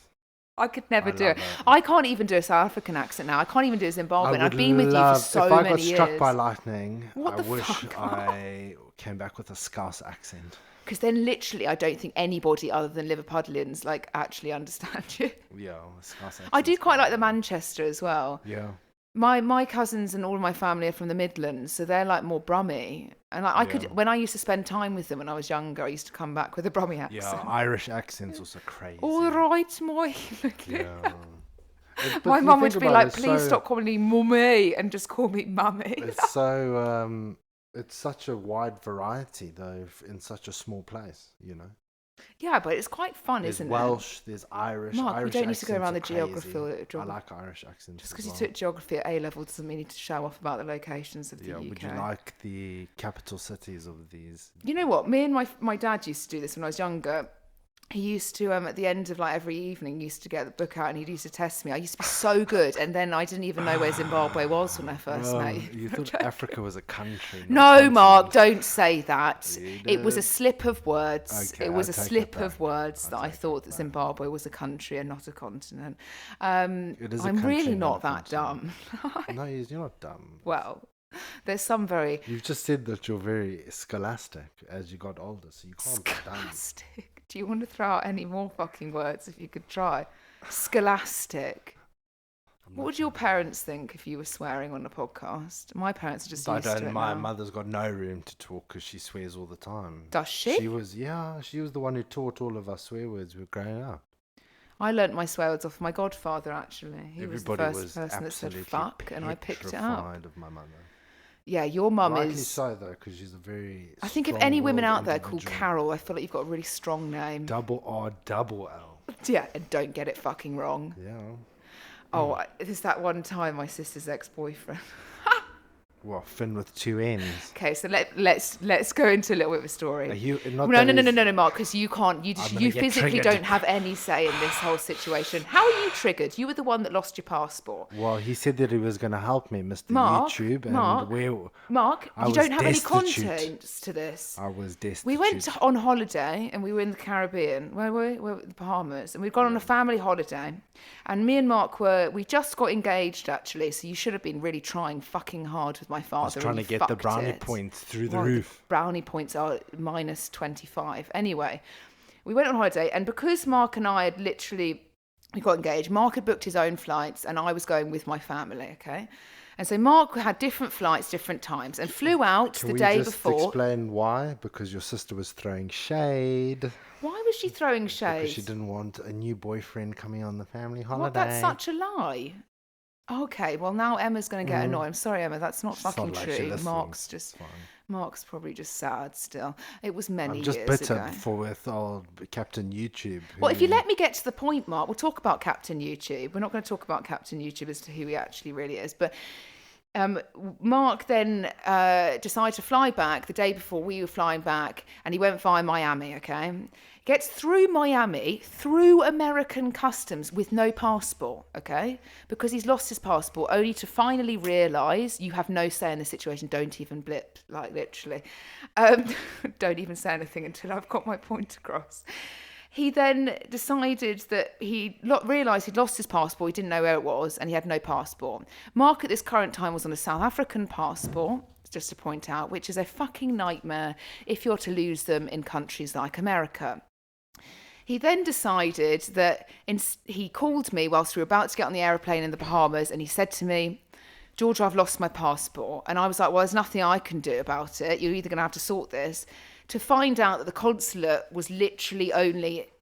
I could never I do love it. it. I can't even do a South African accent now. I can't even do a Zimbabwean. I've would been with you for love- so if I many got struck years. by lightning, What I the wish fuck? I came back with a Scouse accent. Because then literally I don't think anybody other than Liverpudlians like actually understand you. Yeah, Scouse accent. I do quite like the Manchester as well. Yeah. My cousins and all of my family are from the Midlands, so they're like more Brummy. And I could, Yeah. when I used to spend time with them when I was younger, I used to come back with a Brummy accent. Yeah, Irish accent's also crazy. All right, my. Yeah. But My you mum think would be about like, it, please so- stop calling me mummy and just call me mummy. It's so it's such a wide variety though in such a small place, you know. Yeah, but it's quite fun, There's isn't Welsh, there's Irish. Mark, we Irish don't need to go accents around are the geography crazy. or I like Irish accents. Just as because you well. took geography at A level doesn't mean you need to show off about the locations of the Yeah, UK. would you like the capital cities of these? You know what? Me and my dad used to do this when I was younger. He used to, at the end of like every evening, used to get the book out and he used to test me. I used to be so good, and then I didn't even know where Zimbabwe was when I first met you. You thought Africa was a country. not a No, continent. Mark, don't say that. You It was a did. slip of words. Okay, it was I'll a take slip that of back. words I'll that I take thought that that back. Zimbabwe was a country and not a continent. It is a I'm country, really not not a that dumb. No, you're not dumb. Well, there's some very You've just said that you're very scholastic as you got older, so you can't be dumb. scholastic. Do you want to throw out any more fucking words if you could try? Scholastic. What would your parents think if you were swearing on a podcast? My parents are just used to it My now. mother's got no room to talk because she swears all the time. Does she? She was the one who taught all of us swear words we were growing up. I learnt my swear words off my godfather, actually. He was the Everybody first was person that said absolutely fuck, and I picked it up. petrified of my mother. Yeah, your mum Rightly is... so though, because she's a very. I think if any women strong-willed out there called individual. Carol, I feel like you've got a really strong name. Double R, double L. Yeah, and don't get it fucking wrong. Yeah. Oh, there's that one time my sister's ex-boyfriend. Well, Finn with two N's. Okay, so let's go into a little bit of a story. Are you, No, not that no, he's- Mark, because you can't. You I'm gonna you get physically triggered. don't have any say in this whole situation. How are you triggered? You were the one that lost your passport. Well, he said that he was going to help me, Mr. Mark, YouTube, and Mark, Mark, I you was don't have any destitute. content to this. I was destitute. We went on holiday and we were in the Caribbean. Where were we? We were in the Bahamas, and we'd gone on a family holiday. And me and Mark we just got engaged actually. So you should have been really trying fucking hard with my father. I was trying and to you get the fucked brownie it. points through the Well, roof. Brownie points are minus 25. Anyway, we went on holiday, and because Mark and I had we got engaged, Mark had booked his own flights, and I was going with my family, okay? And so Mark had different flights, different times, and flew out Can the we day just before. explain why? Because your sister was throwing shade. Why was she throwing shade? Because she didn't want a new boyfriend coming on the family holiday. What? That's such a lie. Okay, well now Emma's going to get annoyed. I'm sorry, Emma, that's not She's not fucking like she true. listens. It's fine. Mark's probably just sad still. It was many I'm just years bitter ago. with old Captain YouTube. Well, if you let me get to the point, Mark, we'll talk about Captain YouTube. We're not going to talk about Captain YouTube as to who he actually really is, but Mark then decided to fly back the day before we were flying back, and he went via Miami, okay? Gets through Miami, through American customs with no passport, okay? Because he's lost his passport, only to finally realise you have no say in the situation. Don't even blip, like literally. Don't even say anything until I've got my point across. He then decided that he realised he'd lost his passport, he didn't know where it was, and he had no passport. Mark at this current time was on a South African passport, just to point out, which is a fucking nightmare if you're to lose them in countries like America. He then decided that he called me whilst we were about to get on the aeroplane in the Bahamas, and he said to me, Georgia, I've lost my passport. And I was like, well, there's nothing I can do about it. You're either going to have to sort this. To find out that the consulate was literally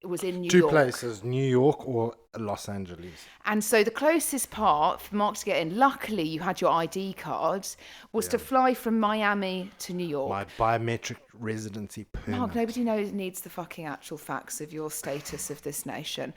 was in New York. Two places, New York or Los Angeles. And so the closest part for Mark to get in, luckily you had your ID cards, was to fly from Miami to New York. My biometric residency permit. Mark, nobody needs the fucking actual facts of your status of this nation.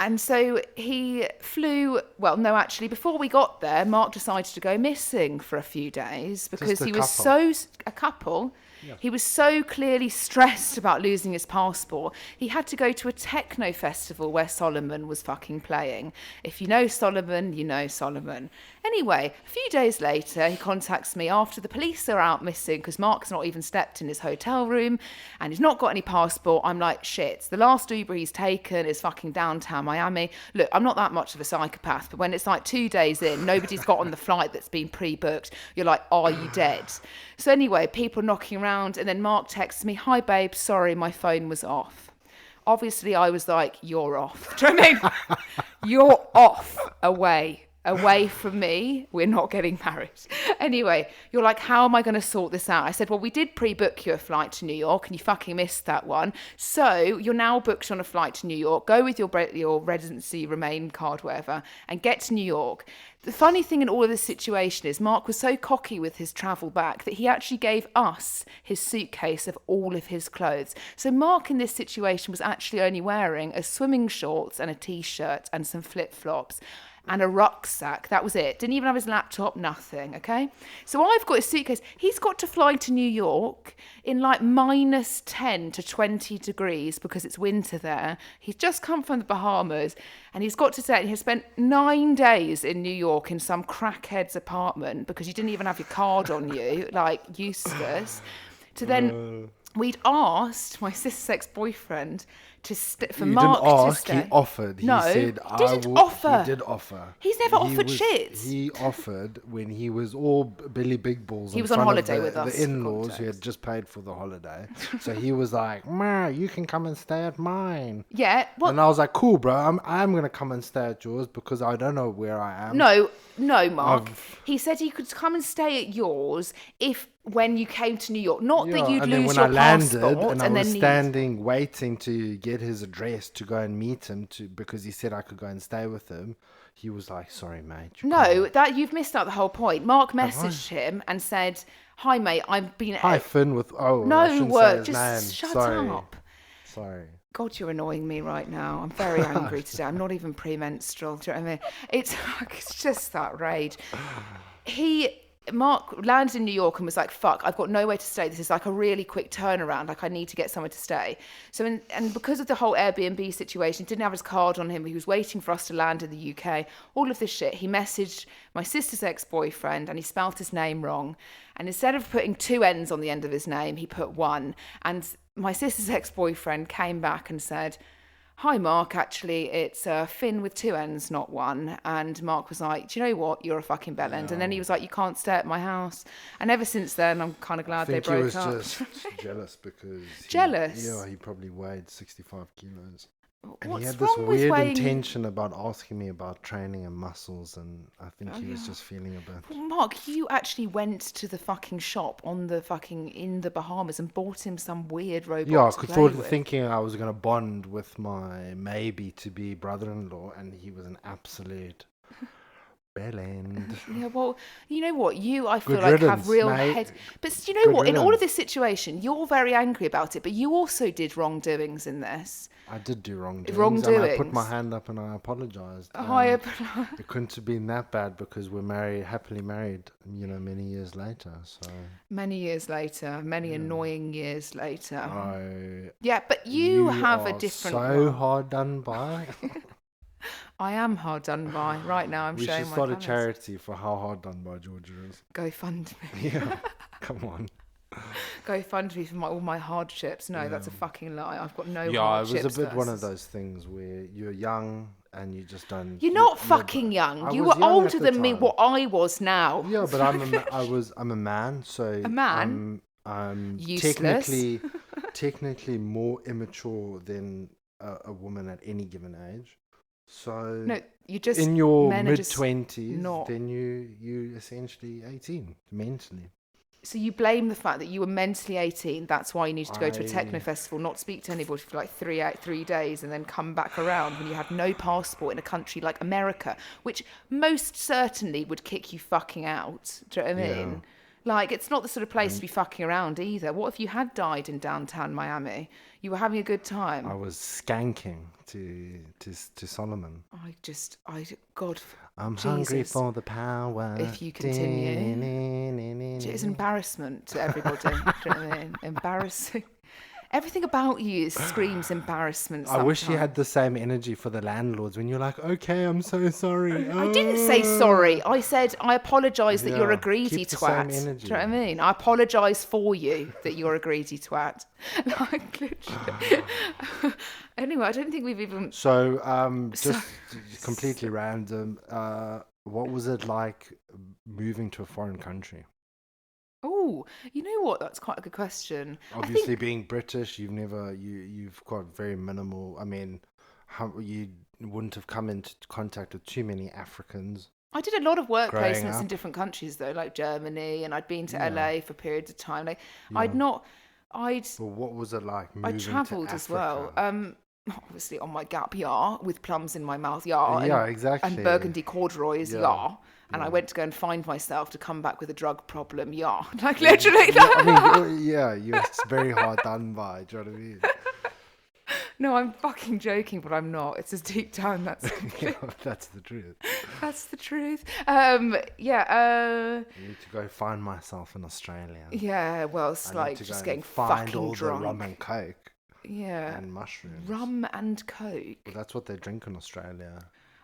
And so he flew, well, no, actually, before we got there, Mark decided to go missing for a few days because he was a couple. Yeah. He was so clearly stressed about losing his passport. He had to go to a techno festival where Solomon was fucking playing. If you know Solomon, you know Solomon. Anyway, a few days later, he contacts me after the police are out missing because Mark's not even stepped in his hotel room and he's not got any passport. I'm like, shit, the last Uber he's taken is fucking downtown Miami. Look, I'm not that much of a psychopath, but when it's like 2 days in, nobody's got on the flight that's been pre-booked, you're like, are you dead? So anyway, people knocking around, and then Mark texts me, hi babe, sorry, my phone was off. Obviously, I was like, you're off. Do you know what I mean? You're off, away from me. We're not getting married. Anyway, you're like, how am I going to sort this out? I said, well, we did pre-book you a flight to New York and you fucking missed that one. So you're now booked on a flight to New York. Go with your residency, remain card, whatever, and get to New York. The funny thing in all of this situation is Mark was so cocky with his travel back that he actually gave us his suitcase of all of his clothes. So Mark in this situation was actually only wearing a swimming shorts and a t-shirt and some flip-flops and a rucksack. That was it. Didn't even have his laptop, nothing, okay? So I've got his suitcase. He's got to fly to New York in like minus 10 to 20 degrees because it's winter there. He's just come from the Bahamas and he's got to say he has spent 9 days in New York in some crackhead's apartment because you didn't even have your card on you, like useless. To then, we'd asked my sister's ex-boyfriend for Mark to stay. He offered. He said, offer. He did offer. He's never offered shit. He offered when he was all Billy Big Balls. He was on holiday with us. The in-laws who had just paid for the holiday. So he was like, Ma, you can come and stay at mine. Yeah. Well, and I was like, cool, bro. I'm going to come and stay at yours because I don't know where I am. No, Mark. He said he could come and stay at yours when you came to New York. Not that you'd lose your passport. And I was standing waiting to get his address to go and meet him because he said I could go and stay with him. He was like, sorry, mate. That you've missed out the whole point. Mark messaged him and said, hi, mate, I've been... Hi, Finn with... Oh, no, I shouldn't say his just name. Shut up. Sorry. God, you're annoying me right now. I'm very angry today. I'm not even premenstrual. Do you know what I mean? It's just that rage. Mark landed in New York and was like, fuck, I've got nowhere to stay. This is like a really quick turnaround. Like, I need to get somewhere to stay. So, and because of the whole Airbnb situation, didn't have his card on him. He was waiting for us to land in the UK. All of this shit. He messaged my sister's ex-boyfriend and he spelt his name wrong. And instead of putting 2 N's on the end of his name, he put 1. And my sister's ex-boyfriend came back and said, hi, Mark, actually, it's Finn with 2 N's, not 1. And Mark was like, do you know what? You're a fucking bellend. And then he was like, you can't stay at my house. And ever since then, I'm kind of glad they broke up. He was just jealous because... Jealous? Yeah, he probably weighed 65 kilos. And What's he had this wrong with weird weighing... intention about asking me about training and muscles, and I think he was just feeling a bit... Well, Mark, you actually went to the fucking shop in the Bahamas and bought him some weird robot. Yeah, I thinking I was going to bond with my maybe-to-be brother-in-law, and he was an absolute Bell End. Yeah, well, you know what? I feel Good like have riddance, real mate. head. But you know Good what? In all of riddance. this situation, you're very angry about it, but you also did wrongdoings in this. I did do wrongdoings, and I put my Wrongdoings. hand up and I apologized. I, And it couldn't have been that bad because we're happily married, many years later. So many years later, many annoying years later. I, Yeah, but you have a are different so one. hard done by. I am hard done by. Right now, I'm We should showing my start a colours. charity for how hard done by Georgia is. Go fund me. Yeah, come on. Go fund me for all my hardships. No, that's a fucking lie. I've got no Yeah, it hardships. was a bit one of those things where you're young and you just don't. You're not fucking young. You was were young older at the than me. time. What I was now. Yeah, but I'm a man, so A man? I'm Useless. technically more immature than a woman at any given age. So No, you just in your men are just mid-20s, not. then you essentially 18 mentally. So you blame the fact that you were mentally 18. That's why you needed to go to a I- techno festival, not speak to anybody for like 3 days, and then come back around when you had no passport in a country like America, which most certainly would kick you fucking out. Do you know what I mean? Like, it's not the sort of place to be fucking around either. What if you had died in downtown Miami? You were having a good time. I was skanking to Solomon. God, I'm Jesus. hungry for the power. If you continue. It's an embarrassment to everybody. Do you know what I mean? Embarrassing. Everything about you screams embarrassment. I wish you sometimes. had the same energy for the landlords when you're like, okay, I'm so sorry. I didn't say sorry. I said I apologise that you're a Yeah, greedy keep the twat. same Do energy. you know what I mean? I apologise for you that you're a greedy twat. Like, literally. Anyway, I don't think we've even. So, just completely random. What was it like moving to a foreign country? Oh, you know what? That's quite a good question. Obviously, being British, you've got very minimal. I mean, you wouldn't have come into contact with too many Africans. I did a lot of work Growing placements in up. different countries though, like Germany, and I'd been to Yeah. LA for periods of time. Like, Yeah. I'd But what was it like I moving travelled to as well. Africa? Obviously on my gap year with plums in my mouth, Yeah, and, exactly. and burgundy corduroys, Yeah. And I went to go and find myself to come back with a drug problem, like literally. Yeah, I mean, you're very hard done by. Do you know what I mean? No, I'm fucking joking, but I'm not. It's just deep down. That's Yeah, that's the truth. that's the truth. I need to go find myself in Australia. Yeah. Well, it's I need like to just go getting and find fucking all drunk. the rum and coke Yeah. and mushrooms. Rum and coke. Well, that's what they drink in Australia.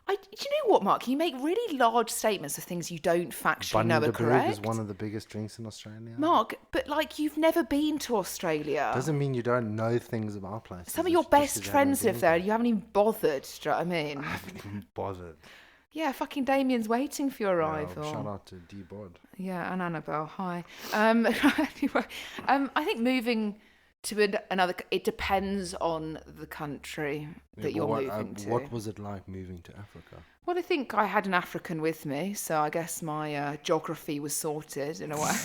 Do you know what, Mark? You make really large statements of things you don't factually know are Bundaberg correct. is one of the biggest drinks in Australia. Mark, but like you've never been to Australia. Doesn't mean you don't know things about places. Some of your It's just best 'cause you friends haven't live been there. You haven't even bothered. Do you know what I mean? I haven't even bothered. Yeah, fucking Damien's waiting for your Yeah, arrival. shout out to D-Bod. Yeah, and Annabelle. Hi. Anyway, I think moving to another. It depends on the country that you're moving to. What was it like moving to Africa? Well, I think I had an African with me, so I guess my geography was sorted in a way.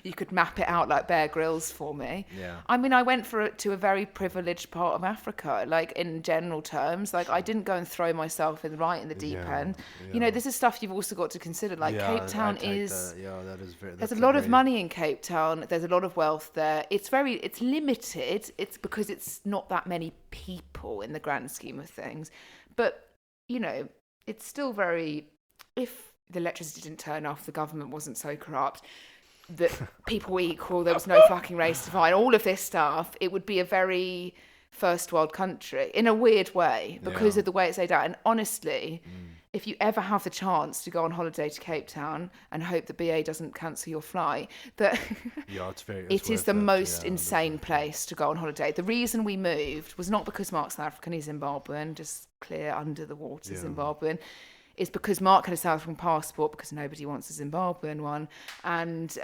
You could map it out like Bear Grylls for me. Yeah. I mean, I went to a very privileged part of Africa, like in general terms. Like, I didn't go and throw myself right in the deep end. You know, this is stuff you've also got to consider. Like, Cape Town that is very. There's a lot of money in Cape Town. There's a lot of wealth there. It's limited. It's because it's not that many people in the grand scheme of things. But, you know, it's still very, if the electricity didn't turn off, the government wasn't so corrupt, that people were equal, there was no fucking race divide, all of this stuff, it would be a very first world country in a weird way because of the way it's laid out. And honestly, if you ever have the chance to go on holiday to Cape Town and hope that BA doesn't cancel your flight, that it is the most insane place to go on holiday. The reason we moved was not because Mark's South African, he's Zimbabwean, just clear under the water Zimbabwean. Is because Mark had a South African passport because nobody wants a Zimbabwean one, and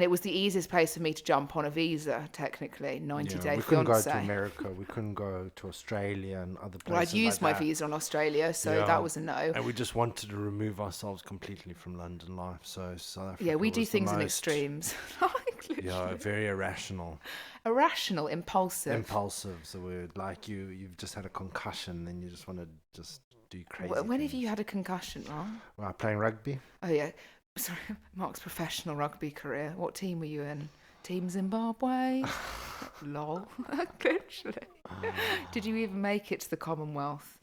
it was the easiest place for me to jump on a visa. Technically, 90-day we couldn't fiance. go to America. We couldn't go to Australia and other places. Well, I'd used my like that. visa on Australia, so that was a no. And we just wanted to remove ourselves completely from London life. So South Africa. Yeah, we do was the things in most- extremes. Yeah, very irrational. Irrational, impulsive. Impulsive is the word. Like you've just had a concussion and you just want to just do crazy When have things. you had a concussion, Mark? Well, playing rugby. Oh, yeah. Sorry, Mark's professional rugby career. What team were you in? Team Zimbabwe? Lol. Literally. Did you even make it to the Commonwealth?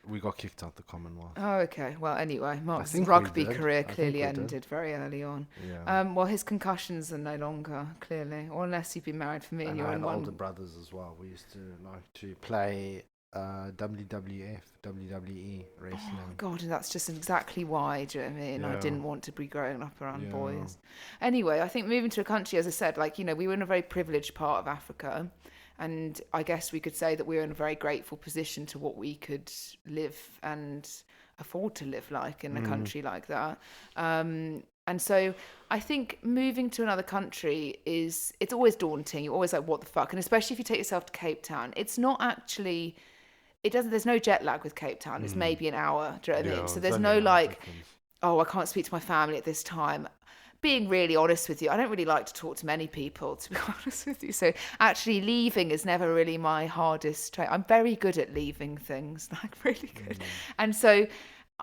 We got kicked out the Commonwealth. Oh, okay. Well, anyway, Mark's think we rugby did. career I think clearly we did. ended very early on. Yeah. Well, his concussions are no longer, clearly. Or unless you've been married for me and And you're I in had one. older brothers as well. We used to like to play WWF, WWE wrestling. Oh, God, and that's just exactly why, do you know what I mean? I Yeah. didn't want to be growing up around Yeah. boys. Anyway, I think moving to a country, as I said, like, we were in a very privileged part of Africa. And I guess we could say that we were in a very grateful position to what we could live and afford to live like in a country like that. And so I think moving to another country it's always daunting. You're always like, what the fuck? And especially if you take yourself to Cape Town, it's not actually... there's no jet lag with Cape Town. It's maybe an hour. Do you know what I mean? So there's no like, oh, I can't speak to my family at this time. Being really honest with you, I don't really like to talk to many people, to be honest with you. So actually leaving is never really my hardest trait. I'm very good at leaving things, like really good. And so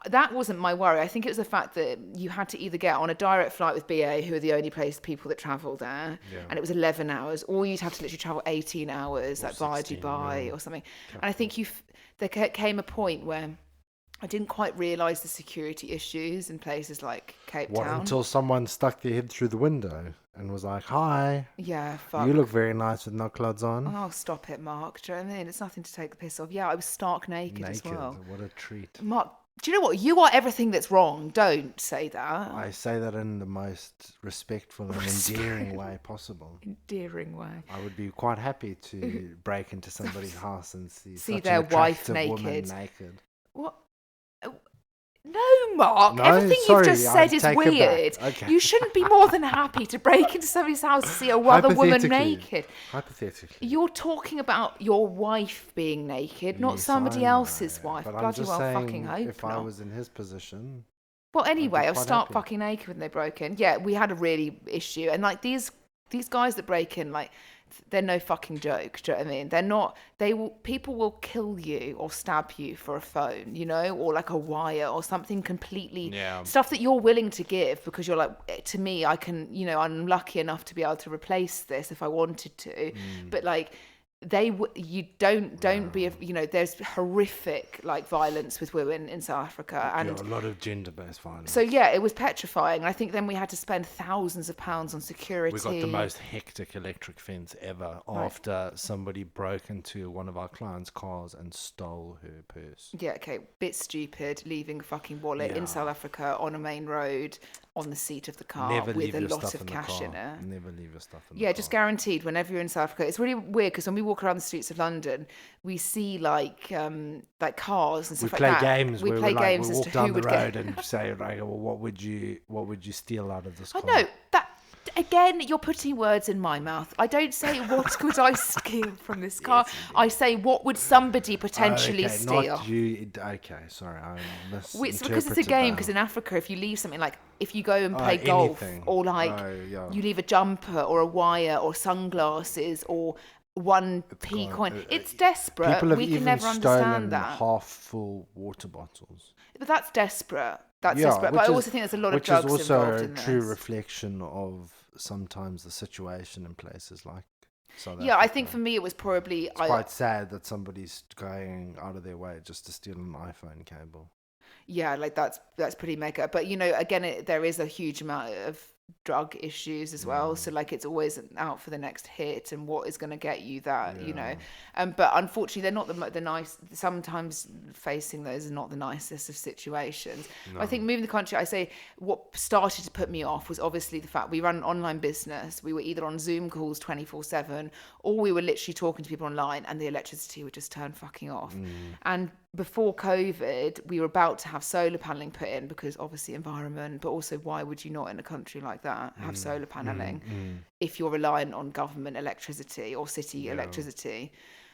that wasn't my worry. I think it was the fact that you had to either get on a direct flight with BA, who are the only people that travel there, and it was 11 hours, or you'd have to literally travel 18 hours, like via 16, Dubai or something. And I think there came a point where I didn't quite realise the security issues in places like Cape Town. Until someone stuck their head through the window and was like, "Hi, Yeah, fuck. you look very nice with no clothes on." Oh, stop it, Mark. Do you know what I mean? It's nothing to take the piss off. Yeah, I was stark naked as well. What a treat. Mark, do you know what? You are everything that's wrong. Don't say that. I say that in the most respectful and endearing way possible. Endearing way. I would be quite happy to break into somebody's house and see such their an wife attractive woman naked. naked. What? No, Mark. No, Everything sorry, you've just I said is take it back. weird. Okay. You shouldn't be more than happy to break into somebody's house to see a other woman naked. Hypothetically. You're talking about your wife being naked, not Yes, somebody I know, else's wife. But I'm Bloody just well saying, fucking hope if not. I was in his position... Well, anyway, I was quite stark happy. fucking naked when they broke in. Yeah, we had a really issue. And like these guys that break in, like, they're no fucking joke. Do you know what I mean? They're not, people will kill you or stab you for a phone, or like a wire or something completely, stuff that you're willing to give because you're like, to me, I can, I'm lucky enough to be able to replace this if I wanted to. But like, you don't be, there's horrific like violence with women in South Africa, and a lot of gender-based violence. so yeah, it was petrifying. I think then we had to spend thousands of pounds on security. We got the most hectic electric fence ever after somebody broke into one of our clients' cars and stole her purse. Yeah, okay, bit stupid leaving a fucking wallet in South Africa on a main road on the seat of the car Never with leave a your lot stuff of in cash the in car. it. Never leave your stuff in the Yeah, car. just guaranteed. Whenever you're in South Africa, it's really weird because when we walk around the streets of London, we see like cars and stuff We like that. play games. We where play we're like, games we as walk to down who the would road get. and say, like, well, what would you steal out of this car? I know that. Again, you're putting words in my mouth. I don't say what could I steal from this car. I say what would somebody potentially steal. Not you. Okay, sorry, I misinterpreted. It's because it's a game. Because in Africa, if you leave something like if you go and play golf anything. or like you leave a jumper or a wire or sunglasses or one p coin, it's desperate. People have We can even never stolen understand that. half-full water bottles. But that's desperate. That's desperate. But I also think there's a lot of drugs involved in this. involved in Which is also a true this. reflection of sometimes the situation in places like South Yeah, Africa. I think for me it was probably It's quite sad that somebody's going out of their way just to steal an iPhone cable. Yeah, like that's pretty mega. But again, there is a huge amount of drug issues as well. So like it's always out for the next hit and what is going to get you that, But unfortunately, they're not the nice. Sometimes facing those is not the nicest of situations. No. I think moving the country, I say what started to put me off was obviously the fact we run an online business. We were either on Zoom calls 24/7 or we were literally talking to people online and the electricity would just turn fucking off. And before COVID, we were about to have solar paneling put in because obviously environment, but also why would you not in a country like that have solar paneling if you're reliant on government electricity or city electricity?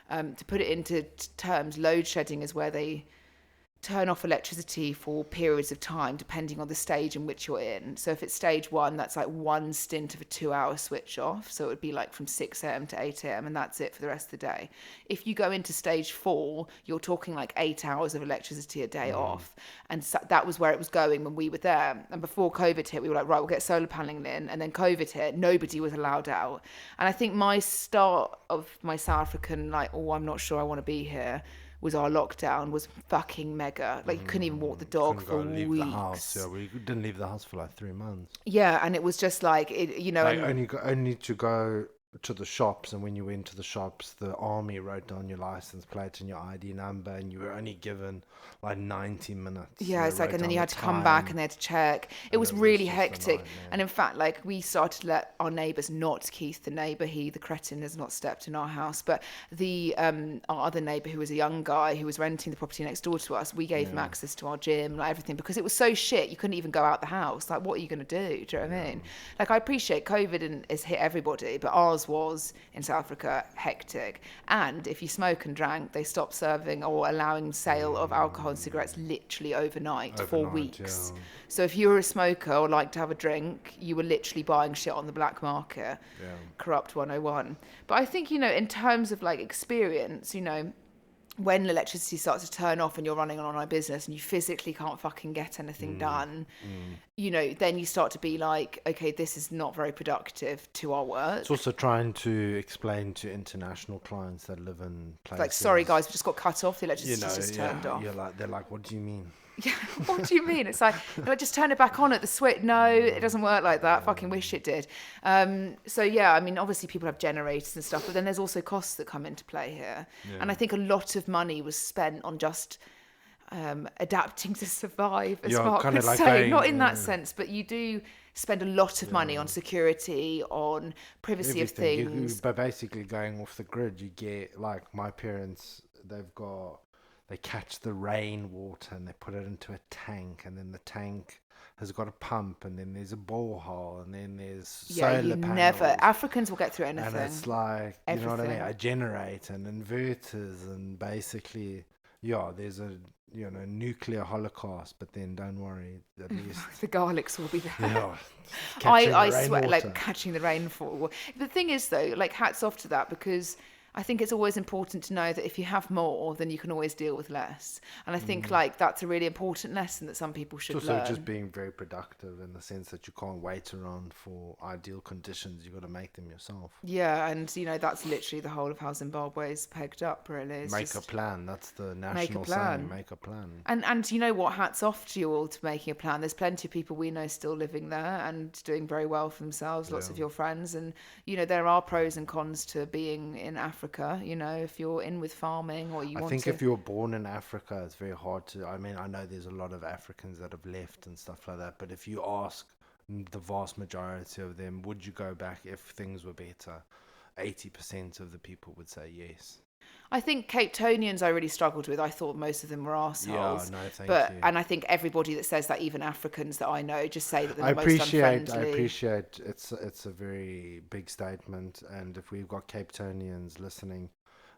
To put it into terms, load shedding is where they turn off electricity for periods of time depending on the stage in which you're in. So if it's stage 1, that's like one stint of a 2-hour switch off. So it would be like from 6 a.m. to 8 a.m. and that's it for the rest of the day. If you go into stage 4, you're talking like 8 hours of electricity a day off. And so that was where it was going when we were there. And before COVID hit, we were like, right, we'll get solar paneling in. And then COVID hit, nobody was allowed out. And I think my start of my South African, like, oh, I'm not sure I want to be here, was our lockdown was fucking mega. Like you couldn't even walk the dog for leave weeks. the house. Yeah, we didn't leave the house for like 3 months. Yeah, and it was just like it, you know. Like and, only to go to the shops, and when you went to the shops, the army wrote down your license plate and your ID number, and you were only given like 90 minutes. yeah, it's like, and then you had to come time. back and they had to check. It was really just a hectic. nightmare. And in fact, like we started to let our neighbours, not Keith the neighbour, he the cretin has not stepped in our house, but the our other neighbour who was a young guy who was renting the property next door to us, we gave him access to our gym, like everything, because it was so shit you couldn't even go out the house. Like what are you going to do? Do you know what I mean? Like I appreciate COVID and has hit everybody, but ours was in South Africa hectic. And if you smoke and drank, they stopped serving or allowing sale of alcohol and cigarettes literally overnight for weeks. Yeah. So if you were a smoker or liked to have a drink, you were literally buying shit on the black market. Yeah. Corrupt 101. But I think, you know, in terms of like experience, you know, when electricity starts to turn off and you're running an online business and you physically can't fucking get anything done, you know, then you start to be like, okay, this is not very productive to our work. It's also trying to explain to international clients that live in places. Like, sorry guys, we just got cut off, the electricity just turned off. They're like, what do you mean? Yeah, what do you mean? It's like, no, just turn it back on at the switch. No, it doesn't work like that. Fucking wish it did. So yeah, I mean, obviously people have generators and stuff, but then there's also costs that come into play here. Yeah. And I think a lot of money was spent on just adapting to survive, as Mark would like say. Not in that sense, but you do spend a lot of money on security, on privacy of things. But basically going off the grid, you get, like my parents, they catch the rainwater and they put it into a tank, and then the tank has got a pump, and then there's a borehole, and then there's solar panels. Africans will get through anything. And it's like, you know what I mean? A generator and inverters, and basically, there's a nuclear holocaust, but then don't worry, at least the Garlicks will be there. Yeah, I swear, like catching the rainfall. The thing is, though, like hats off to that, because I think it's always important to know that if you have more, then you can always deal with less. And I think like that's a really important lesson that some people should learn. It's also just being very productive in the sense that you can't wait around for ideal conditions. You've got to make them yourself. Yeah, and you know, that's literally the whole of how Zimbabwe is pegged up, really. It's make a plan. That's the national saying. Make a plan. And you know what? Hats off to you all to making a plan. There's plenty of people we know still living there and doing very well for themselves, lots of your friends. And, you know, there are pros and cons to being in Africa. You know, if you're in with farming or you want to... I think if you're born in Africa, it's very hard to... I mean, I know there's a lot of Africans that have left and stuff like that, but if you ask the vast majority of them, would you go back if things were better? 80% of the people would say yes. I think Cape Townians I really struggled with. I thought most of them were arseholes. Yeah, no, thank you. And I think everybody that says that, even Africans that I know, just say that they're the most unfriendly. I appreciate it's a very big statement, and if we've got Cape Townians listening,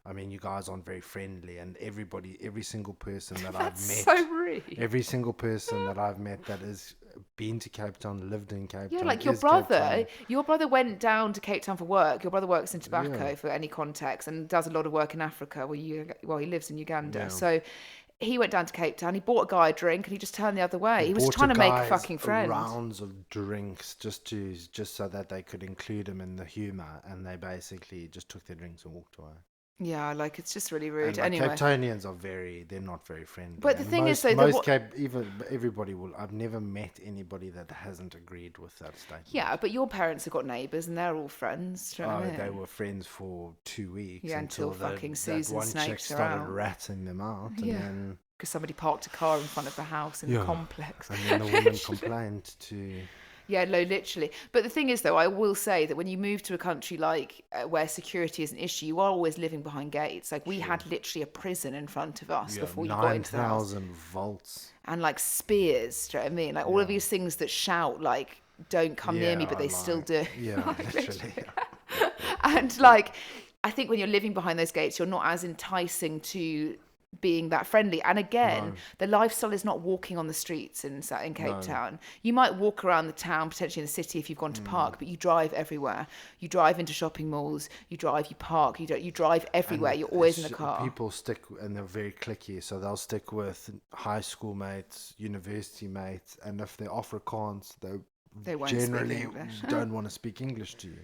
I mean, you guys aren't very friendly, and every single person that I've met, so rude. Every single person that I've met that has been to Cape Town, lived in Cape Town. Yeah, like your brother went down to Cape Town for work. Your brother works in tobacco, for any context, and does a lot of work in Africa. He lives in Uganda. Yeah. So he went down to Cape Town. He bought a guy a drink, and he just turned the other way. He was trying to make a fucking friend. Rounds of drinks just so that they could include him in the humour, and they basically just took their drinks and walked away. Yeah, like it's just really rude. And anyway, Cape Townians they're not very friendly. But the thing is, though, everybody will. I've never met anybody that hasn't agreed with that statement. Yeah, but your parents have got neighbours, and they're all friends. Do you know what I mean? They were friends for 2 weeks. Yeah, until fucking Susan one chick started ratting them out. Yeah. And because somebody parked a car in front of the house in the complex. And then the woman complained to... Yeah, no, literally. But the thing is, though, I will say that when you move to a country like where security is an issue, you are always living behind gates. Like we had literally a prison in front of us before you got into the house. 9,000 volts. And like spears, do you know what I mean? Like all of these things that shout like, don't come near me, but they still do. Yeah, literally. And like, I think when you're living behind those gates, you're not as enticing to being that friendly. And again, No. the lifestyle is not walking on the streets in Cape No. Town. You might walk around the town, potentially in the city if you've gone to park, but you drive everywhere. You drive into shopping malls, you park, you drive everywhere. And You're always in a car. people stick, and they're very cliquey, so they'll stick with high school mates, university mates, and if they're Afrikaans, They won't speak generally English. don't want to speak English to you.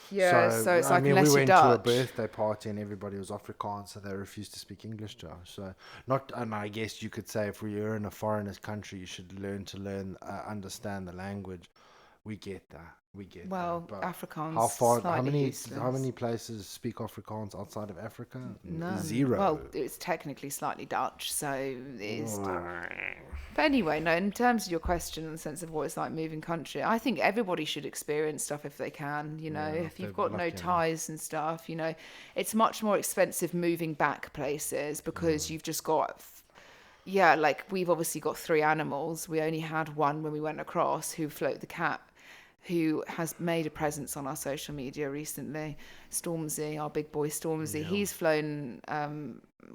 Yeah, so it's like we unless you're went to a Dutch. birthday party and everybody was Afrikaans, so they refused to speak English to us. So and I guess you could say if you're in a foreigner's country, you should understand the language. We get that. Well, But Afrikaans how far? How slightly many? useless. How many places speak Afrikaans outside of Africa? None. Zero. Well, it's technically slightly Dutch, so it's. But anyway, no. In terms of your question, in the sense of what it's like moving country, I think everybody should experience stuff if they can. You know, if you've got no ties and stuff, you know, it's much more expensive moving back places because you've just got. Yeah, like we've obviously got 3 animals. We only had one when we went across, who float the cat, who has made a presence on our social media recently. Stormzy, our big boy Stormzy, he's flown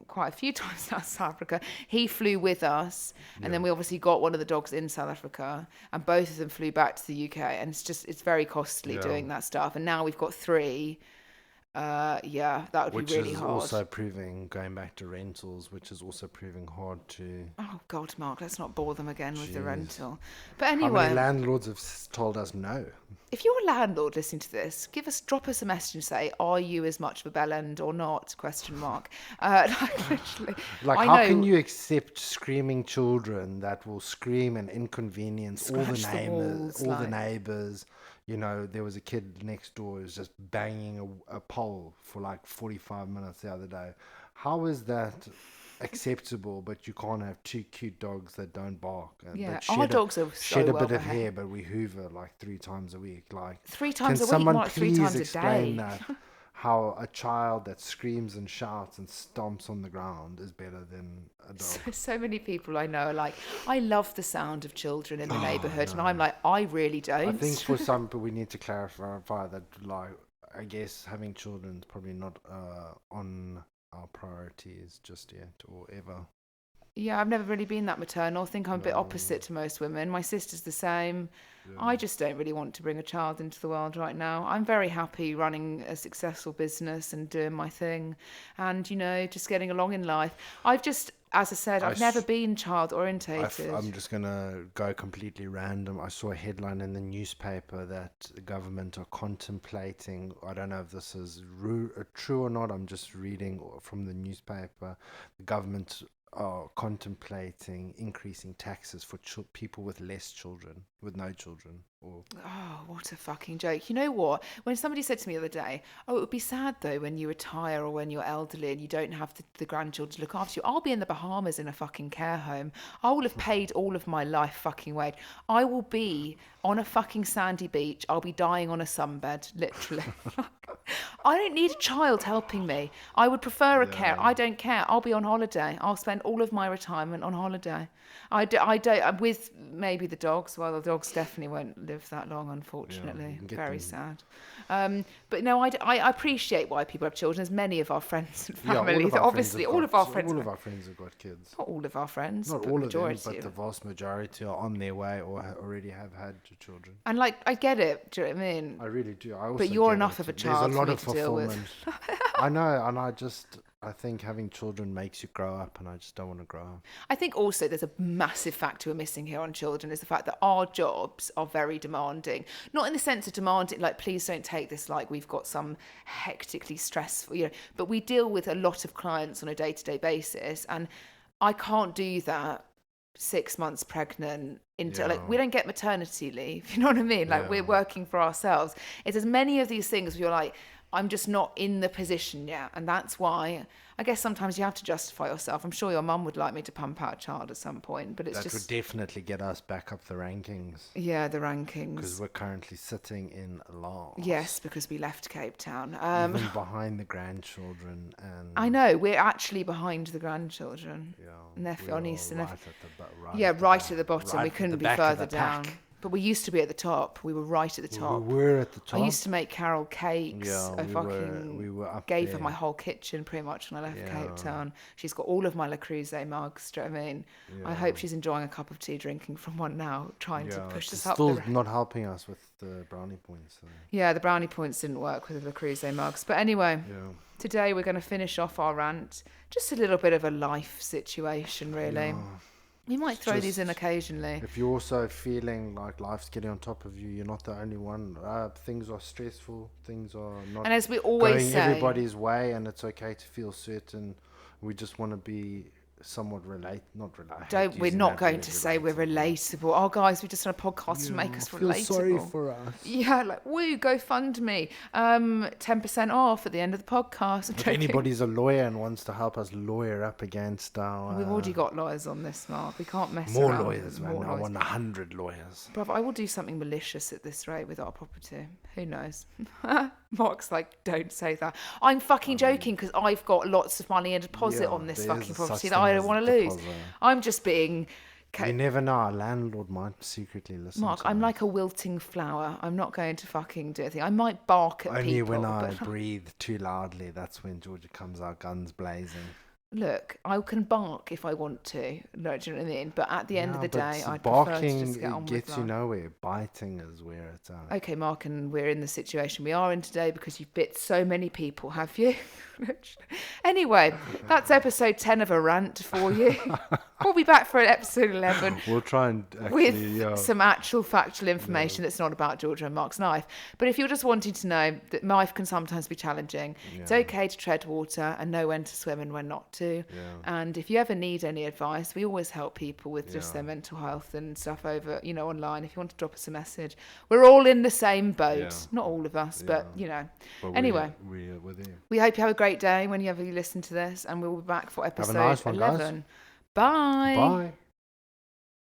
quite a few times to South Africa. He flew with us, and then we obviously got one of the dogs in South Africa, and both of them flew back to the UK, and it's very costly doing that stuff. And now we've got 3. That would be really hard. Which is also proving, going back to rentals, which is also proving hard to... Oh, God, Mark, let's not bore them again with the rental. But How anyway... many landlords have told us no? If you're a landlord listening to this, drop us a message and say, are you as much of a bell end or not? Question mark. Literally. How can you accept screaming children that will scream and inconvenience all the neighbors? You know, there was a kid next door who was just banging a pole for like 45 minutes the other day. How is that acceptable, but you can't have 2 cute dogs that don't bark? Yeah, our dogs are so shed a well bit of behaved. hair, but we hoover like 3 times a week. Like 3 times a week, someone not 3 please times a explain day. that? How a child that screams and shouts and stomps on the ground is better than a dog. So many people I know are like, I love the sound of children in the neighbourhood, and I'm like, I really don't. I think for some people we need to clarify that, like, I guess having children is probably not on our priorities just yet or ever. Yeah, I've never really been that maternal. I think I'm a bit opposite to most women. My sister's the same. Yeah. I just don't really want to bring a child into the world right now. I'm very happy running a successful business and doing my thing and, you know, just getting along in life. As I said, I've never been child orientated. I'm just going to go completely random. I saw a headline in the newspaper that the government are contemplating, I don't know if this is true or not, I'm just reading from the newspaper, the government are contemplating increasing taxes for people with no children. Oh, what a fucking joke. You know what? When somebody said to me the other day, oh, it would be sad though when you retire or when you're elderly and you don't have the grandchildren to look after you. I'll be in the Bahamas in a fucking care home. I will have paid all of my life fucking wage. I will be on a fucking sandy beach. I'll be dying on a sunbed, literally. I don't need a child helping me. I would prefer a care. I don't care. I'll be on holiday. I'll spend all of my retirement on holiday. I don't, with maybe the dogs. Well, the dogs definitely won't live that long, unfortunately. Very sad. But no, I appreciate why people have children. There's many of our friends and family. All of our friends have got kids. Not all of our friends. Not all of them, but the vast majority are on their way or already have had children. And like, I get it. Do you know what I mean? I really do. But you're enough of a child There's a lot for me of to deal with. I know, and I think having children makes you grow up, and I just don't want to grow up. I think also there's a massive factor we're missing here on children is the fact that our jobs are very demanding. Not in the sense of demanding, like, please don't take this like we've got some hectically stressful, but we deal with a lot of clients on a day-to-day basis, and I can't do that 6 months pregnant like we don't get maternity leave, you know what I mean? Like we're working for ourselves. It's as many of these things where you're like, I'm just not in the position yet. And that's why I guess sometimes you have to justify yourself. I'm sure your mum would like me to pump out a child at some point, but that would definitely get us back up the rankings. Yeah, the rankings. Because we're currently sitting in last. Yes, because we left Cape Town. Even behind the grandchildren. And I know, we're actually behind the grandchildren. Yeah. Nephew on East. Right at the bottom. We couldn't be further down. But we used to be at the top. We were right at the top. We were at the top. I used to make Carol cakes. Yeah, I we were up gave there. her my whole kitchen pretty much when I left Yeah. Cape Town. She's got all of my Le Creuset mugs. Do you know what I mean? I hope she's enjoying a cup of tea, drinking from one now, trying to push it's us up. still not helping us with the brownie points. So. Yeah, the brownie points didn't work with the Le Creuset mugs. But anyway, Yeah. today we're going to finish off our rant. Just a little bit of a life situation, really. Yeah. We might throw these in Just- occasionally. If you're also feeling like life's getting on top of you, you're not the only one. Things are stressful. Things are not And as we always going say, everybody's way, and it's okay to feel certain. We just want to be somewhat not relate. we're not going to say we're relatable. Oh, guys, we just done a podcast to make us feel relatable. sorry for us. Yeah, like, woo, go fund me. 10% off at the end of the podcast. I'm If joking. anybody's a lawyer and wants to help us lawyer up against our... We've already got lawyers on this, Mark. We can't mess more around. lawyers, man. More I lawyers. want 100 lawyers. Bruv, I will do something malicious at this rate with our property. Who knows? Mark's like, don't say that. I'm fucking joking because I've got lots of money in deposit on this there is fucking such property thing that I as don't want to lose. deposit. I'm just being... You never know. Our landlord might secretly listen Mark, to I'm us. like a wilting flower. I'm not going to fucking do anything. I might bark at Only people. when I but breathe too loudly, that's when Georgia comes out guns blazing. look, I can bark if I want to. No, do you know what I mean? But at the end of the but day, I'd barking prefer to just get on gets with you life. nowhere. Biting is where it's at. Okay, Mark, and we're in the situation we are in today because you've bit so many people, have you? Anyway, that's episode 10 of a rant for you. We'll be back for episode 11 We'll try and with actually, some actual factual information that's not about Georgia and Mark's knife. But if you're just wanting to know that life can sometimes be challenging, it's okay to tread water and know when to swim and when not to. And if you ever need any advice, we always help people with just their mental health and stuff over, online. If you want to drop us a message, we're all in the same boat. Yeah. Not all of us, but But anyway. we're with you. We hope you have a great day whenever you listen to this, and we'll be back for episode nice one, guys. 11. Bye. Bye.